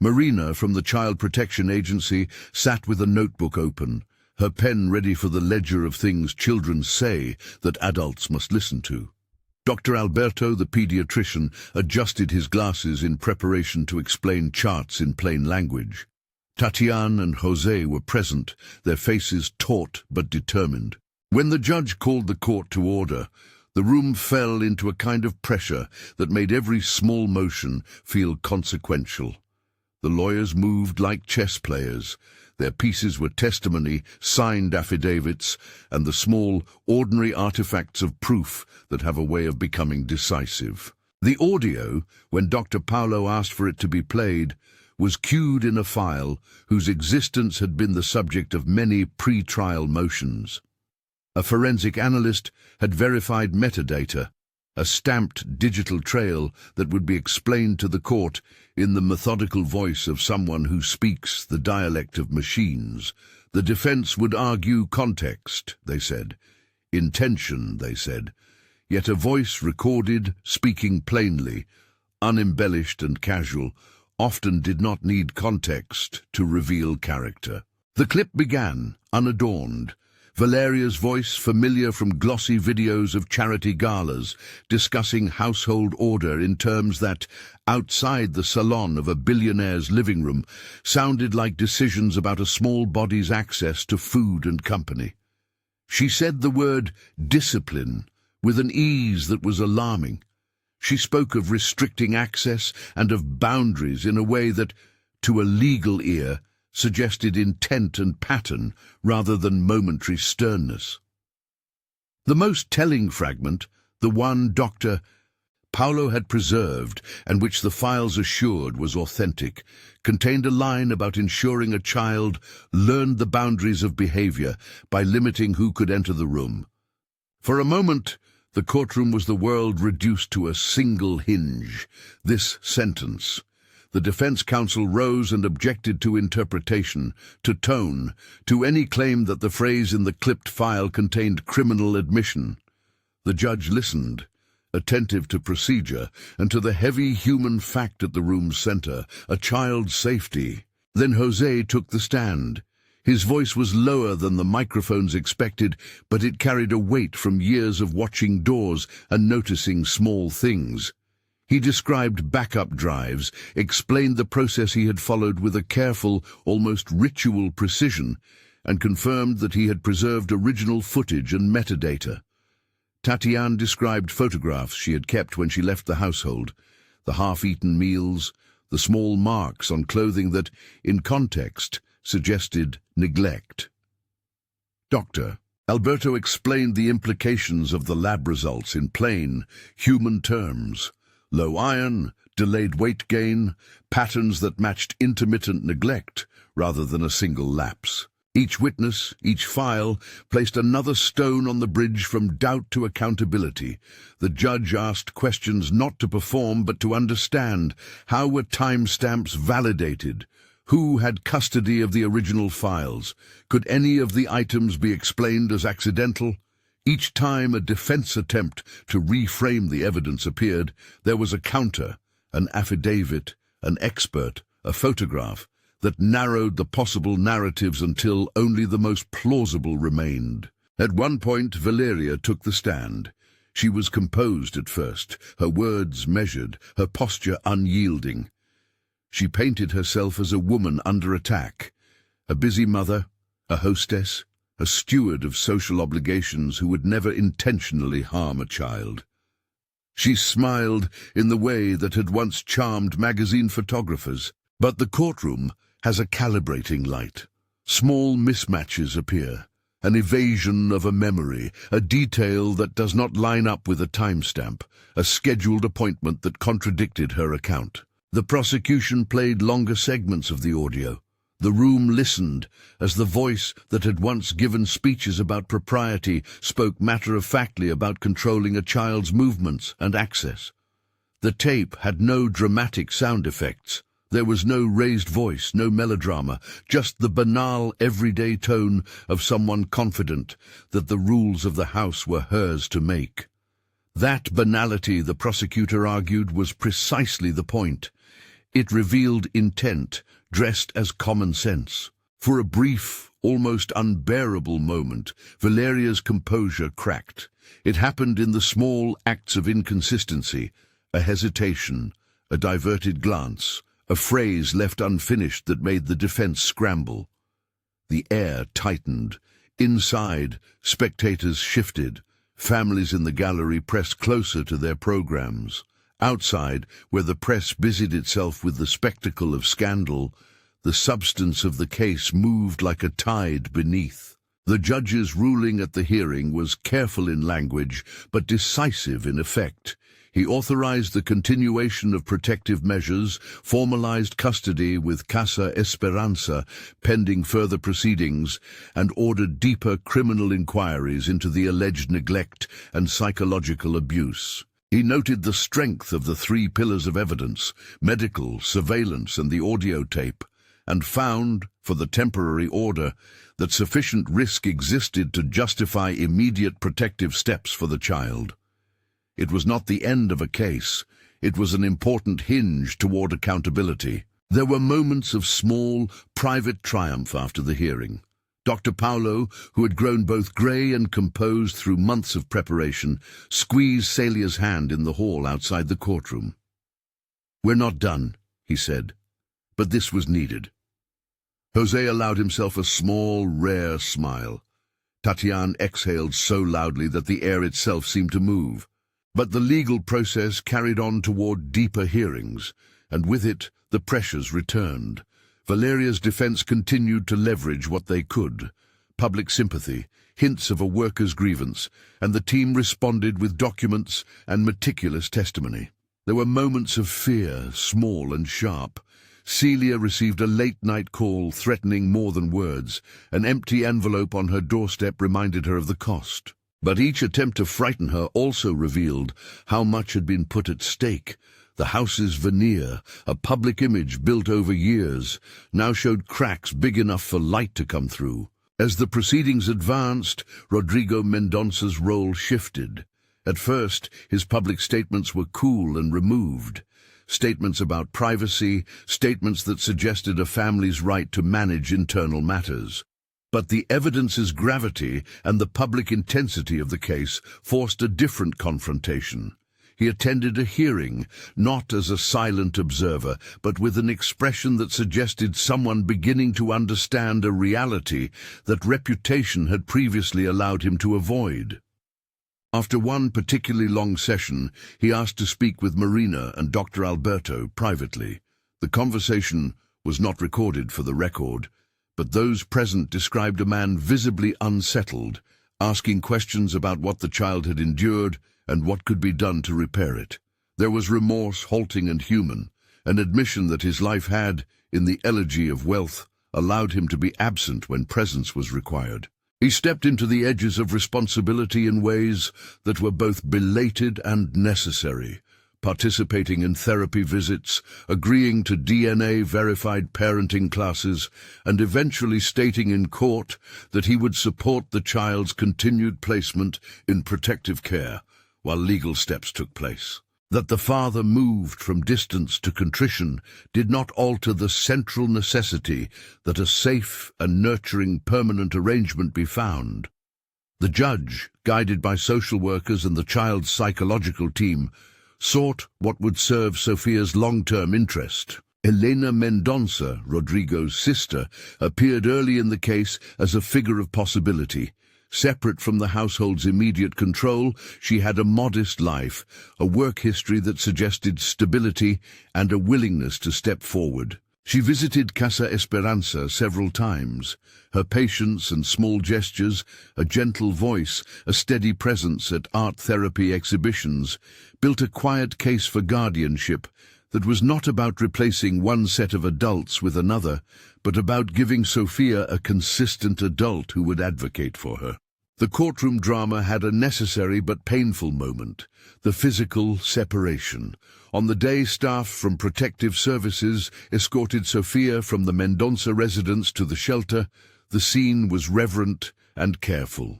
Marina from the Child Protection Agency sat with a notebook open, her pen ready for the ledger of things children say that adults must listen to. Dr. Alberto, the pediatrician, adjusted his glasses in preparation to explain charts in plain language. Tatiana and José were present, their faces taut but determined. When the judge called the court to order, the room fell into a kind of pressure that made every small motion feel consequential. The lawyers moved like chess players. Their pieces were testimony, signed affidavits, and the small, ordinary artifacts of proof that have a way of becoming decisive. The audio, when Dr. Paulo asked for it to be played, was cued in a file whose existence had been the subject of many pre-trial motions. A forensic analyst had verified metadata, a stamped digital trail that would be explained to the court in the methodical voice of someone who speaks the dialect of machines. The defense would argue context, they said. Intention, they said. Yet a voice recorded, speaking plainly, unembellished and casual, often did not need context to reveal character. The clip began, unadorned. Valeria's voice, familiar from glossy videos of charity galas, discussing household order in terms that, outside the salon of a billionaire's living room, sounded like decisions about a small body's access to food and company. She said the word discipline with an ease that was alarming. She spoke of restricting access and of boundaries in a way that, to a legal ear, suggested intent and pattern rather than momentary sternness. The most telling fragment, the one Dr. Paulo had preserved and which the files assured was authentic, contained a line about ensuring a child learned the boundaries of behavior by limiting who could enter the room. For a moment, the courtroom was the world reduced to a single hinge. This sentence. The defense counsel rose and objected to interpretation, to tone, to any claim that the phrase in the clipped file contained criminal admission. The judge listened, attentive to procedure and to the heavy human fact at the room's center, a child's safety. Then José took the stand. His voice was lower than the microphones expected, but it carried a weight from years of watching doors and noticing small things. He described backup drives, explained the process he had followed with a careful, almost ritual precision, and confirmed that he had preserved original footage and metadata. Tatiana described photographs she had kept when she left the household, the half-eaten meals, the small marks on clothing that, in context, suggested neglect. Dr. Alberto explained the implications of the lab results in plain, human terms. Low iron, delayed weight gain, patterns that matched intermittent neglect rather than a single lapse. Each witness, each file, placed another stone on the bridge from doubt to accountability. The judge asked questions not to perform but to understand. How were timestamps validated? Who had custody of the original files? Could any of the items be explained as accidental? Each time a defense attempt to reframe the evidence appeared, there was a counter, an affidavit, an expert, a photograph. that narrowed the possible narratives until only the most plausible remained. At one point, Valeria took the stand. She was composed at first, her words measured, her posture unyielding. She painted herself as a woman under attack, a busy mother, a hostess, a steward of social obligations who would never intentionally harm a child. She smiled in the way that had once charmed magazine photographers. But the courtroom has a calibrating light. Small mismatches appear, an evasion of a memory, a detail that does not line up with a timestamp, a scheduled appointment that contradicted her account. The prosecution played longer segments of the audio. The room listened as the voice that had once given speeches about propriety spoke matter-of-factly about controlling a child's movements and access. The tape had no dramatic sound effects. There was no raised voice, no melodrama, just the banal, everyday tone of someone confident that the rules of the house were hers to make. That banality, the prosecutor argued, was precisely the point. It revealed intent, dressed as common sense. For a brief, almost unbearable moment, Valeria's composure cracked. It happened in the small acts of inconsistency, a hesitation, a diverted glance, a phrase left unfinished that made the defense scramble. The air tightened. Inside, spectators shifted. Families in the gallery pressed closer to their programs. Outside, where the press busied itself with the spectacle of scandal, the substance of the case moved like a tide beneath. The judge's ruling at the hearing was careful in language, but decisive in effect. He authorized the continuation of protective measures, formalized custody with Casa Esperanza pending further proceedings, and ordered deeper criminal inquiries into the alleged neglect and psychological abuse. He noted the strength of the three pillars of evidence, medical, surveillance, and the audio tape, and found, for the temporary order, that sufficient risk existed to justify immediate protective steps for the child. It was not the end of a case. It was an important hinge toward accountability. There were moments of small, private triumph after the hearing. Dr. Paulo, who had grown both grey and composed through months of preparation, squeezed Celia's hand in the hall outside the courtroom. "We're not done," he said, "but this was needed." José allowed himself a small, rare smile. Tatiana exhaled so loudly that the air itself seemed to move. But the legal process carried on toward deeper hearings, and with it the pressures returned. Valeria's defense continued to leverage what they could: public sympathy, hints of a worker's grievance, and the team responded with documents and meticulous testimony. There were moments of fear, small and sharp. Célia received a late-night call threatening more than words. An empty envelope on her doorstep reminded her of the cost. But each attempt to frighten her also revealed how much had been put at stake. The house's veneer, a public image built over years, now showed cracks big enough for light to come through. As the proceedings advanced, Rodrigo Mendonça's role shifted. At first, his public statements were cool and removed. Statements about privacy, statements that suggested a family's right to manage internal matters. But the evidence's gravity and the public intensity of the case forced a different confrontation. He attended a hearing, not as a silent observer, but with an expression that suggested someone beginning to understand a reality that reputation had previously allowed him to avoid. After one particularly long session, he asked to speak with Marina and Dr. Alberto privately. The conversation was not recorded for the record, but those present described a man visibly unsettled, asking questions about what the child had endured and what could be done to repair it. There was remorse, halting and human, an admission that his life had, in the elegy of wealth, allowed him to be absent when presence was required. He stepped into the edges of responsibility in ways that were both belated and necessary, participating in therapy visits, agreeing to DNA-verified parenting classes, and eventually stating in court that he would support the child's continued placement in protective care while legal steps took place. That the father moved from distance to contrition did not alter the central necessity that a safe and nurturing permanent arrangement be found. The judge, guided by social workers and the child's psychological team, sought what would serve Sophia's long-term interest. Elena Mendonça, Rodrigo's sister, appeared early in the case as a figure of possibility. Separate from the household's immediate control, she had a modest life, a work history that suggested stability and a willingness to step forward. She visited Casa Esperanza several times. Her patience and small gestures, a gentle voice, a steady presence at art therapy exhibitions, built a quiet case for guardianship that was not about replacing one set of adults with another, but about giving Sophia a consistent adult who would advocate for her. The courtroom drama had a necessary but painful moment, the physical separation. On the day, staff from protective services escorted Sophia from the Mendonça residence to the shelter. The scene was reverent and careful.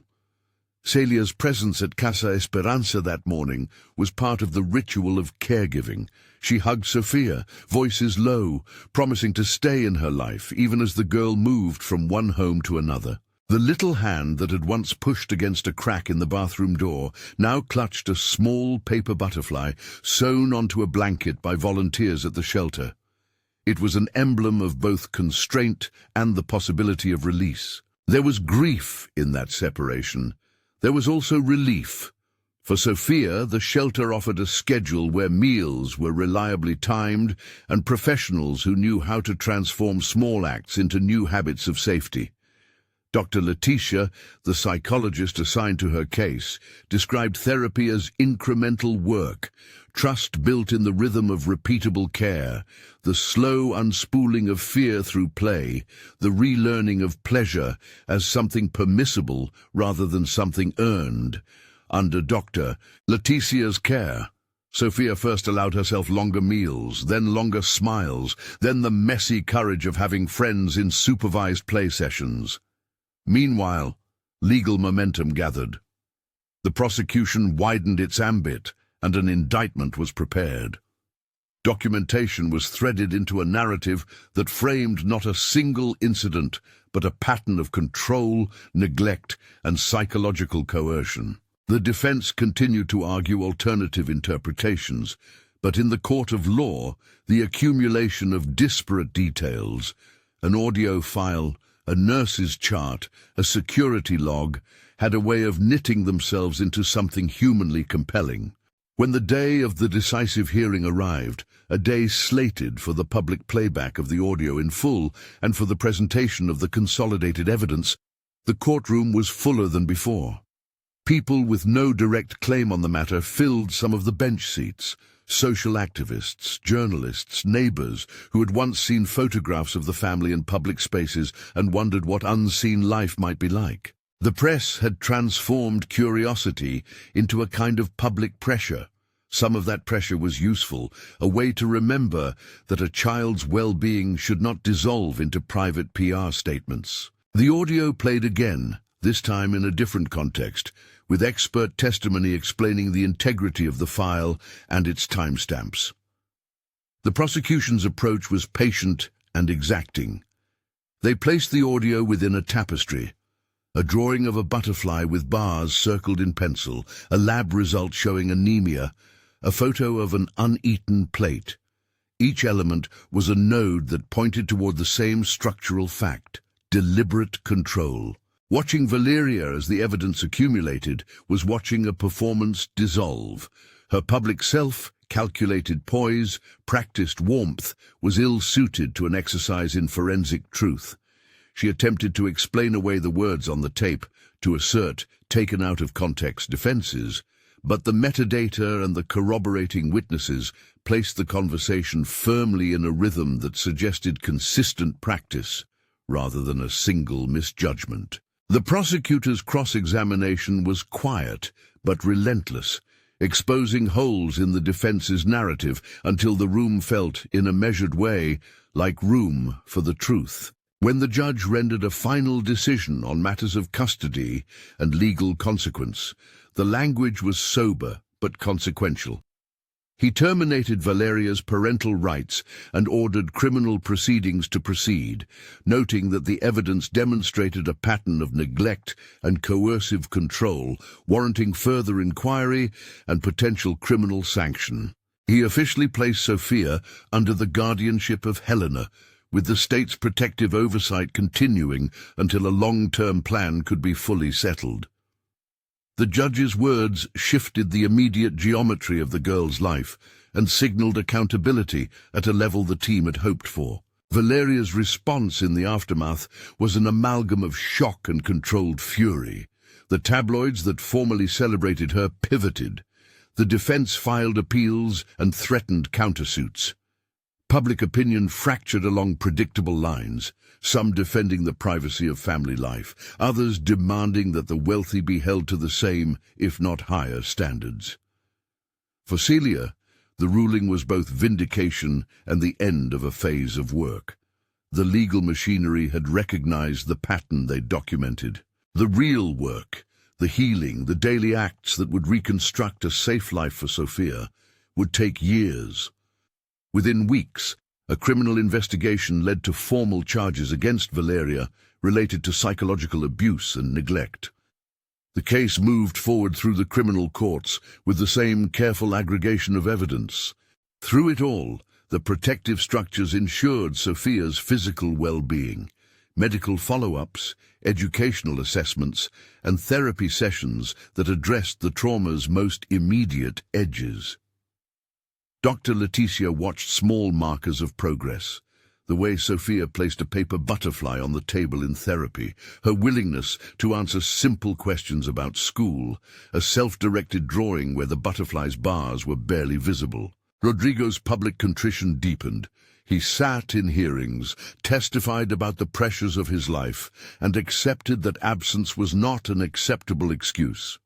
Célia's presence at Casa Esperanza that morning was part of the ritual of caregiving. She hugged Sophia, voices low, promising to stay in her life even as the girl moved from one home to another. The little hand that had once pushed against a crack in the bathroom door now clutched a small paper butterfly sewn onto a blanket by volunteers at the shelter. It was an emblem of both constraint and the possibility of release. There was grief in that separation. There was also relief. For Sophia, the shelter offered a schedule where meals were reliably timed and professionals who knew how to transform small acts into new habits of safety. Dr. Leticia, the psychologist assigned to her case, described therapy as incremental work, trust built in the rhythm of repeatable care, the slow unspooling of fear through play, the relearning of pleasure as something permissible rather than something earned. Under Dr. Leticia's care, Sophia first allowed herself longer meals, then longer smiles, then the messy courage of having friends in supervised play sessions. Meanwhile, legal momentum gathered. The prosecution widened its ambit, and an indictment was prepared. Documentation was threaded into a narrative that framed not a single incident, but a pattern of control, neglect, and psychological coercion. The defense continued to argue alternative interpretations, but in the court of law, the accumulation of disparate details, an audio file, a nurse's chart, a security log, had a way of knitting themselves into something humanly compelling. When the day of the decisive hearing arrived, a day slated for the public playback of the audio in full and for the presentation of the consolidated evidence, the courtroom was fuller than before. People with no direct claim on the matter filled some of the bench seats. Social activists, journalists, neighbors who had once seen photographs of the family in public spaces and wondered what unseen life might be like. The press had transformed curiosity into a kind of public pressure. Some of that pressure was useful, a way to remember that a child's well-being should not dissolve into private PR statements. The audio played again, this time in a different context, with expert testimony explaining the integrity of the file and its timestamps. The prosecution's approach was patient and exacting. They placed the audio within a tapestry, a drawing of a butterfly with bars circled in pencil, a lab result showing anemia, a photo of an uneaten plate. Each element was a node that pointed toward the same structural fact: deliberate control. Watching Valeria as the evidence accumulated was watching a performance dissolve. Her public self, calculated poise, practiced warmth, was ill-suited to an exercise in forensic truth. She attempted to explain away the words on the tape, to assert taken out of context defenses, but the metadata and the corroborating witnesses placed the conversation firmly in a rhythm that suggested consistent practice rather than a single misjudgment. The prosecutor's cross-examination was quiet but relentless, exposing holes in the defense's narrative until the room felt, in a measured way, like room for the truth. When the judge rendered a final decision on matters of custody and legal consequence, the language was sober but consequential. He terminated Valeria's parental rights and ordered criminal proceedings to proceed, noting that the evidence demonstrated a pattern of neglect and coercive control, warranting further inquiry and potential criminal sanction. He officially placed Sophia under the guardianship of Helena, with the state's protective oversight continuing until a long-term plan could be fully settled. The judge's words shifted the immediate geometry of the girl's life and signaled accountability at a level the team had hoped for. Valeria's response in the aftermath was an amalgam of shock and controlled fury. The tabloids that formerly celebrated her pivoted. The defense filed appeals and threatened countersuits. Public opinion fractured along predictable lines, some defending the privacy of family life, others demanding that the wealthy be held to the same, if not higher, standards. For Célia, the ruling was both vindication and the end of a phase of work. The legal machinery had recognized the pattern they documented. The real work, the healing, the daily acts that would reconstruct a safe life for Sophia, would take years. Within weeks, a criminal investigation led to formal charges against Valeria related to psychological abuse and neglect. The case moved forward through the criminal courts with the same careful aggregation of evidence. Through it all, the protective structures ensured Sophia's physical well-being. Medical follow-ups, educational assessments, and therapy sessions that addressed the trauma's most immediate edges. Dr. Leticia watched small markers of progress. The way Sophia placed a paper butterfly on the table in therapy, her willingness to answer simple questions about school, a self-directed drawing where the butterfly's bars were barely visible. Rodrigo's public contrition deepened. He sat in hearings, testified about the pressures of his life, and accepted that absence was not an acceptable excuse.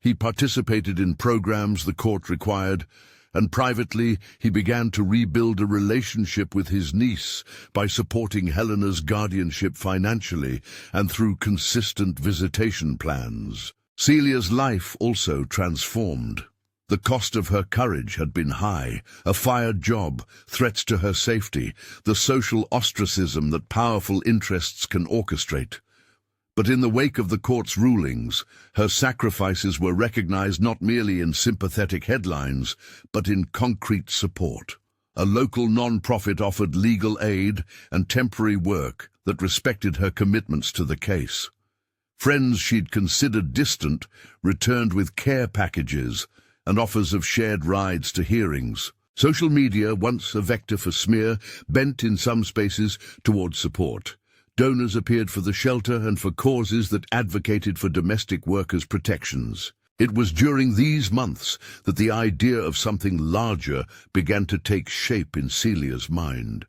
He participated in programs the court required, and privately he began to rebuild a relationship with his niece by supporting Helena's guardianship financially and through consistent visitation plans. Celia's life also transformed. The cost of her courage had been high, a fired job, threats to her safety, the social ostracism that powerful interests can orchestrate. But in the wake of the court's rulings, her sacrifices were recognized not merely in sympathetic headlines, but in concrete support. A local non-profit offered legal aid and temporary work that respected her commitments to the case. Friends she'd considered distant returned with care packages and offers of shared rides to hearings. Social media, once a vector for smear, bent in some spaces towards support. Donors appeared for the shelter and for causes that advocated for domestic workers' protections. It was during these months that the idea of something larger began to take shape in Celia's mind.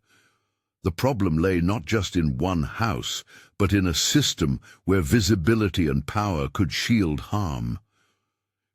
The problem lay not just in one house, but in a system where visibility and power could shield harm.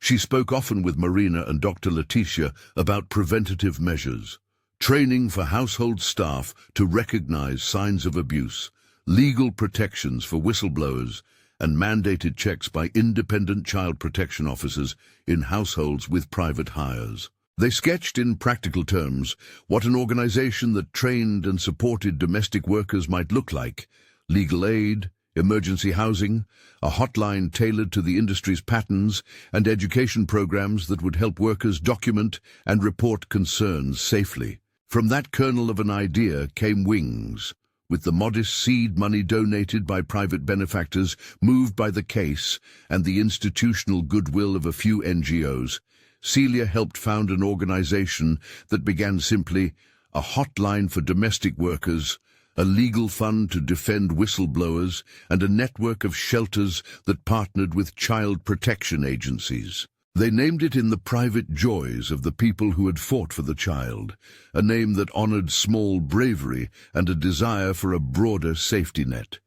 She spoke often with Marina and Dr. Leticia about preventative measures, training for household staff to recognize signs of abuse, legal protections for whistleblowers, and mandated checks by independent child protection officers in households with private hires. They sketched in practical terms what an organization that trained and supported domestic workers might look like: legal aid, emergency housing, a hotline tailored to the industry's patterns, and education programs that would help workers document and report concerns safely. From that kernel of an idea came wings. With the modest seed money donated by private benefactors, moved by the case, and the institutional goodwill of a few NGOs, Célia helped found an organization that began simply: a hotline for domestic workers, a legal fund to defend whistleblowers, and a network of shelters that partnered with child protection agencies. They named it in the private joys of the people who had fought for the child, a name that honored small bravery and a desire for a broader safety net.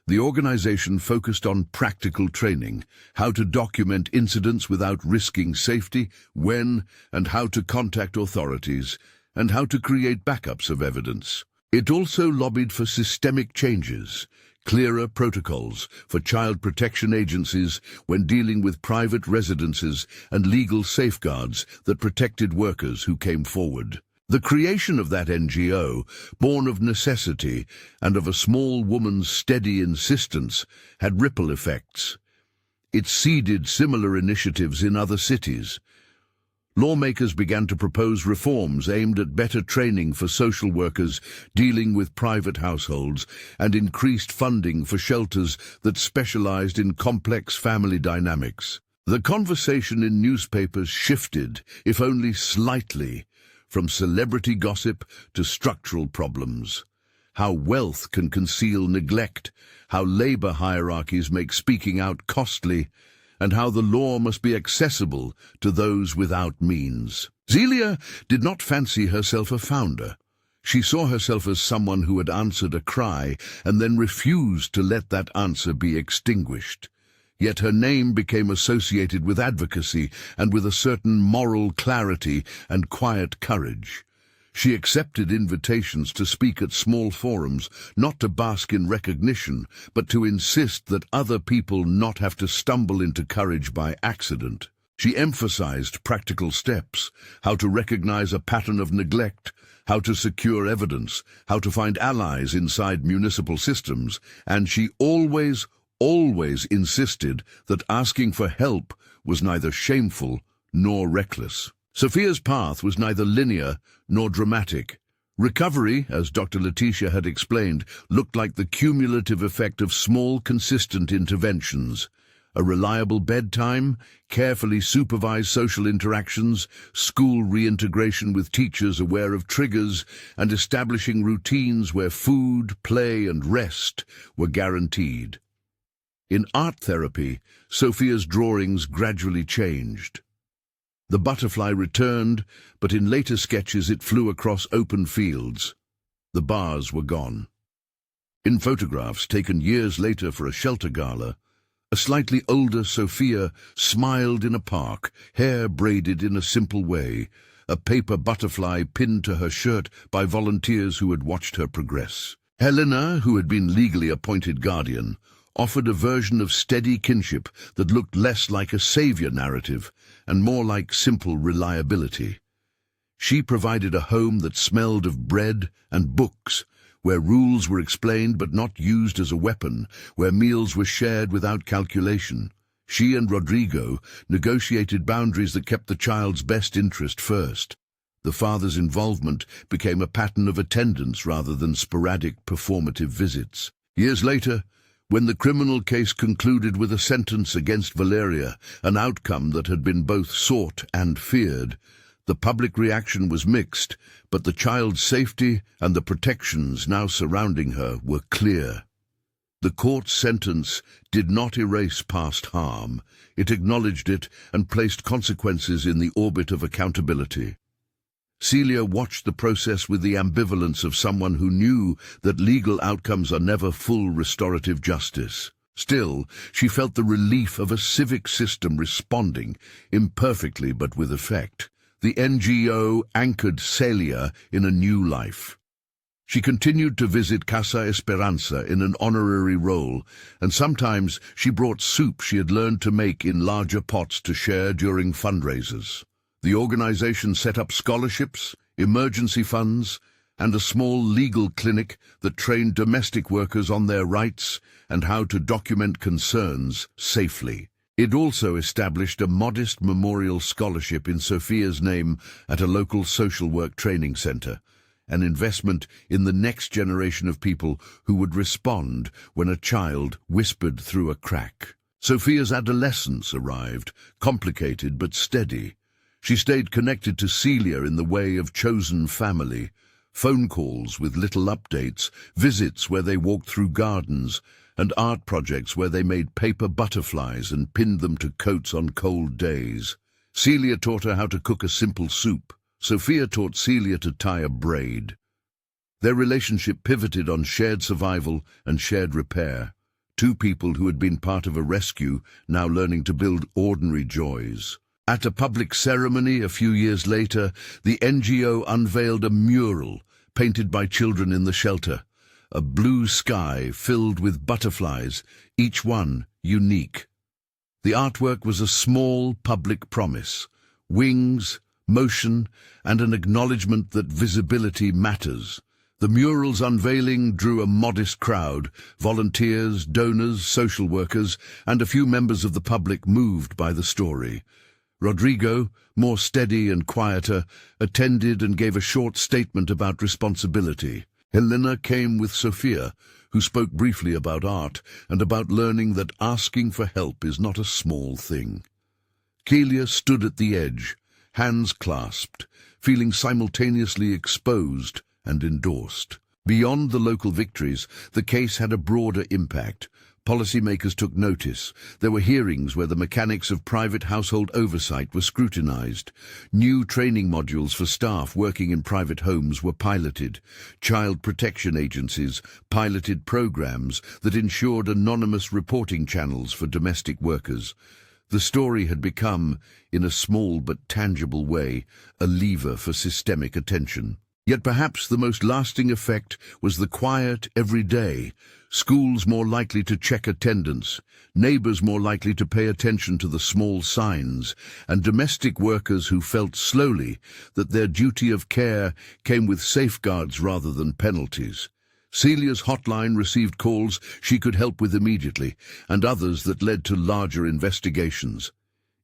The organization focused on practical training, how to document incidents without risking safety, when and how to contact authorities, and how to create backups of evidence. It also lobbied for systemic changes, clearer protocols for child protection agencies when dealing with private residences and legal safeguards that protected workers who came forward. The creation of that NGO, born of necessity and of a small woman's steady insistence, had ripple effects. It seeded similar initiatives in other cities. Lawmakers began to propose reforms aimed at better training for social workers dealing with private households and increased funding for shelters that specialized in complex family dynamics. The conversation in newspapers shifted, if only slightly, from celebrity gossip to structural problems. How wealth can conceal neglect, how labor hierarchies make speaking out costly, and how the law must be accessible to those without means. Célia did not fancy herself a founder. She saw herself as someone who had answered a cry and then refused to let that answer be extinguished. Yet her name became associated with advocacy and with a certain moral clarity and quiet courage. She accepted invitations to speak at small forums, not to bask in recognition, but to insist that other people not have to stumble into courage by accident. She emphasized practical steps, how to recognize a pattern of neglect, how to secure evidence, how to find allies inside municipal systems, and she always insisted that asking for help was neither shameful nor reckless. Sophia's path was neither linear nor dramatic. Recovery, as Dr. Letitia had explained, looked like the cumulative effect of small, consistent interventions. A reliable bedtime, carefully supervised social interactions, school reintegration with teachers aware of triggers, and establishing routines where food, play, and rest were guaranteed. In art therapy, Sophia's drawings gradually changed. The butterfly returned, but in later sketches it flew across open fields. The bars were gone. In photographs taken years later for a shelter gala, a slightly older Sophia smiled in a park, hair braided in a simple way, a paper butterfly pinned to her shirt by volunteers who had watched her progress. Helena, who had been legally appointed guardian, offered a version of steady kinship that looked less like a savior narrative and more like simple reliability. She provided a home that smelled of bread and books, where rules were explained but not used as a weapon, where meals were shared without calculation. She and Rodrigo negotiated boundaries that kept the child's best interest first. The father's involvement became a pattern of attendance rather than sporadic performative visits. Years later, when the criminal case concluded with a sentence against Valeria, an outcome that had been both sought and feared, the public reaction was mixed, but the child's safety and the protections now surrounding her were clear. The court's sentence did not erase past harm. It acknowledged it and placed consequences in the orbit of accountability. Célia watched the process with the ambivalence of someone who knew that legal outcomes are never full restorative justice. Still, she felt the relief of a civic system responding, imperfectly but with effect. The NGO anchored Célia in a new life. She continued to visit Casa Esperanza in an honorary role, and sometimes she brought soup she had learned to make in larger pots to share during fundraisers. The organization set up scholarships, emergency funds, and a small legal clinic that trained domestic workers on their rights and how to document concerns safely. It also established a modest memorial scholarship in Sophia's name at a local social work training center, an investment in the next generation of people who would respond when a child whispered through a crack. Sophia's adolescence arrived, complicated but steady. She stayed connected to Célia in the way of chosen family, phone calls with little updates, visits where they walked through gardens, and art projects where they made paper butterflies and pinned them to coats on cold days. Célia taught her how to cook a simple soup. Sophia taught Célia to tie a braid. Their relationship pivoted on shared survival and shared repair. Two people who had been part of a rescue, now learning to build ordinary joys. At a public ceremony a few years later, the NGO unveiled a mural painted by children in the shelter, a blue sky filled with butterflies, each one unique. The artwork was a small public promise, wings, motion, and an acknowledgement that visibility matters. The mural's unveiling drew a modest crowd, volunteers, donors, social workers, and a few members of the public moved by the story. Rodrigo, more steady and quieter, attended and gave a short statement about responsibility. Helena came with Sophia, who spoke briefly about art and about learning that asking for help is not a small thing. Célia stood at the edge, hands clasped, feeling simultaneously exposed and endorsed. Beyond the local victories, the case had a broader impact. Policymakers took notice. There were hearings where the mechanics of private household oversight were scrutinized. New training modules for staff working in private homes were piloted. Child protection agencies piloted programs that ensured anonymous reporting channels for domestic workers. The story had become, in a small but tangible way, a lever for systemic attention. Yet perhaps the most lasting effect was the quiet everyday. Schools more likely to check attendance, neighbors more likely to pay attention to the small signs, and domestic workers who felt slowly that their duty of care came with safeguards rather than penalties. Celia's hotline received calls she could help with immediately, and others that led to larger investigations.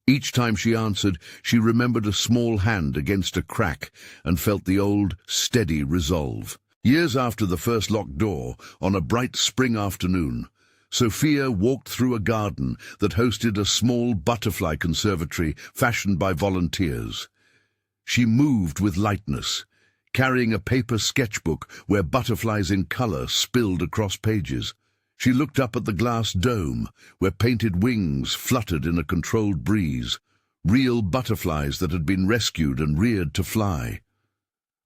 Each time she answered, she remembered a small hand against a crack and felt the old, steady resolve. Years after the first locked door, on a bright spring afternoon, Sophia walked through a garden that hosted a small butterfly conservatory fashioned by volunteers. She moved with lightness, carrying a paper sketchbook where butterflies in color spilled across pages. She looked up at the glass dome, where painted wings fluttered in a controlled breeze, real butterflies that had been rescued and reared to fly.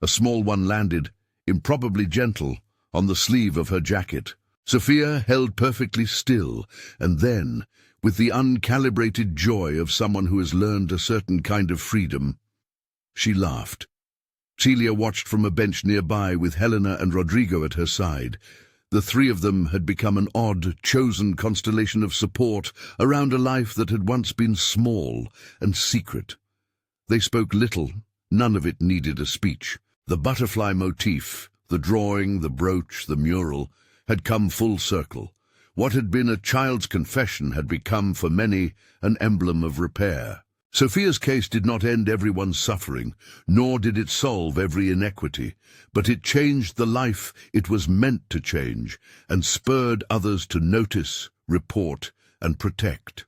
A small one landed, improbably gentle, on the sleeve of her jacket. Sophia held perfectly still, and then, with the uncalibrated joy of someone who has learned a certain kind of freedom, she laughed. Célia watched from a bench nearby with Helena and Rodrigo at her side. The three of them had become an odd, chosen constellation of support around a life that had once been small and secret. They spoke little, none of it needed a speech. The butterfly motif, the drawing, the brooch, the mural, had come full circle. What had been a child's confession had become, for many, an emblem of repair. Sophia's case did not end everyone's suffering, nor did it solve every inequity, but it changed the life it was meant to change and spurred others to notice, report, and protect.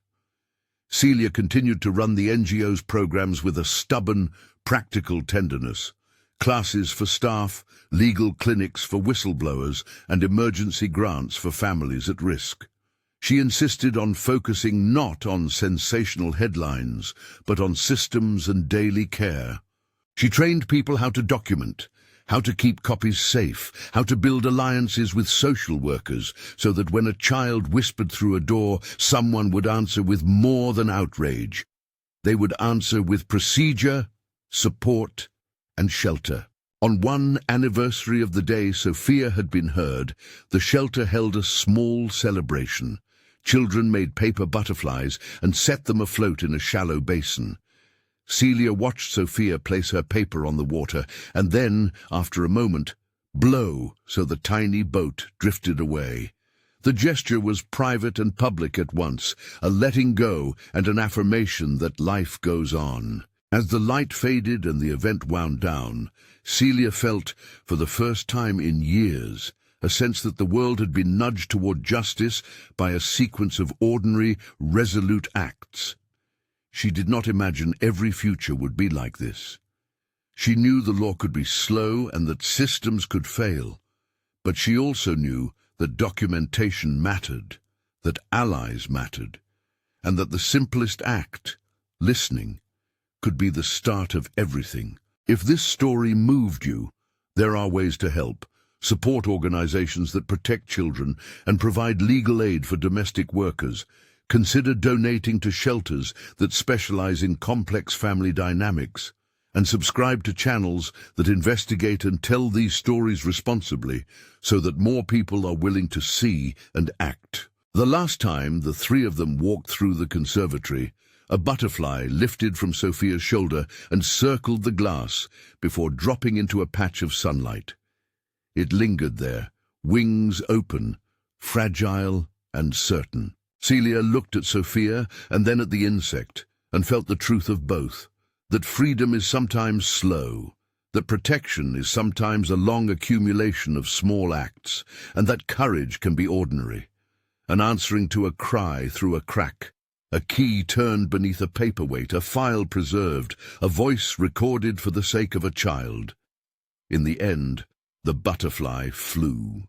Célia continued to run the NGO's programs with a stubborn, practical tenderness. Classes for staff, legal clinics for whistleblowers, and emergency grants for families at risk. She insisted on focusing not on sensational headlines, but on systems and daily care. She trained people how to document, how to keep copies safe, how to build alliances with social workers, so that when a child whispered through a door, someone would answer with more than outrage. They would answer with procedure, support, and shelter. On one anniversary of the day Sophia had been heard, the shelter held a small celebration. Children made paper butterflies and set them afloat in a shallow basin. Célia watched Sophia place her paper on the water and then, after a moment, blow so the tiny boat drifted away. The gesture was private and public at once, a letting go and an affirmation that life goes on. As the light faded and the event wound down, Célia felt, for the first time in years, a sense that the world had been nudged toward justice by a sequence of ordinary, resolute acts. She did not imagine every future would be like this. She knew the law could be slow and that systems could fail, but she also knew that documentation mattered, that allies mattered, and that the simplest act, listening, could be the start of everything. If this story moved you, there are ways to help. Support organizations that protect children and provide legal aid for domestic workers. Consider donating to shelters that specialize in complex family dynamics. and subscribe to channels that investigate and tell these stories responsibly so that more people are willing to see and act. The last time the three of them walked through the conservatory, a butterfly lifted from Sophia's shoulder and circled the glass before dropping into a patch of sunlight. It lingered there, wings open, fragile and certain. Célia looked at Sophia and then at the insect and felt the truth of both, that freedom is sometimes slow, that protection is sometimes a long accumulation of small acts, and that courage can be ordinary. An answering to a cry through a crack, a key turned beneath a paperweight, a file preserved, a voice recorded for the sake of a child. In the end, the butterfly flew.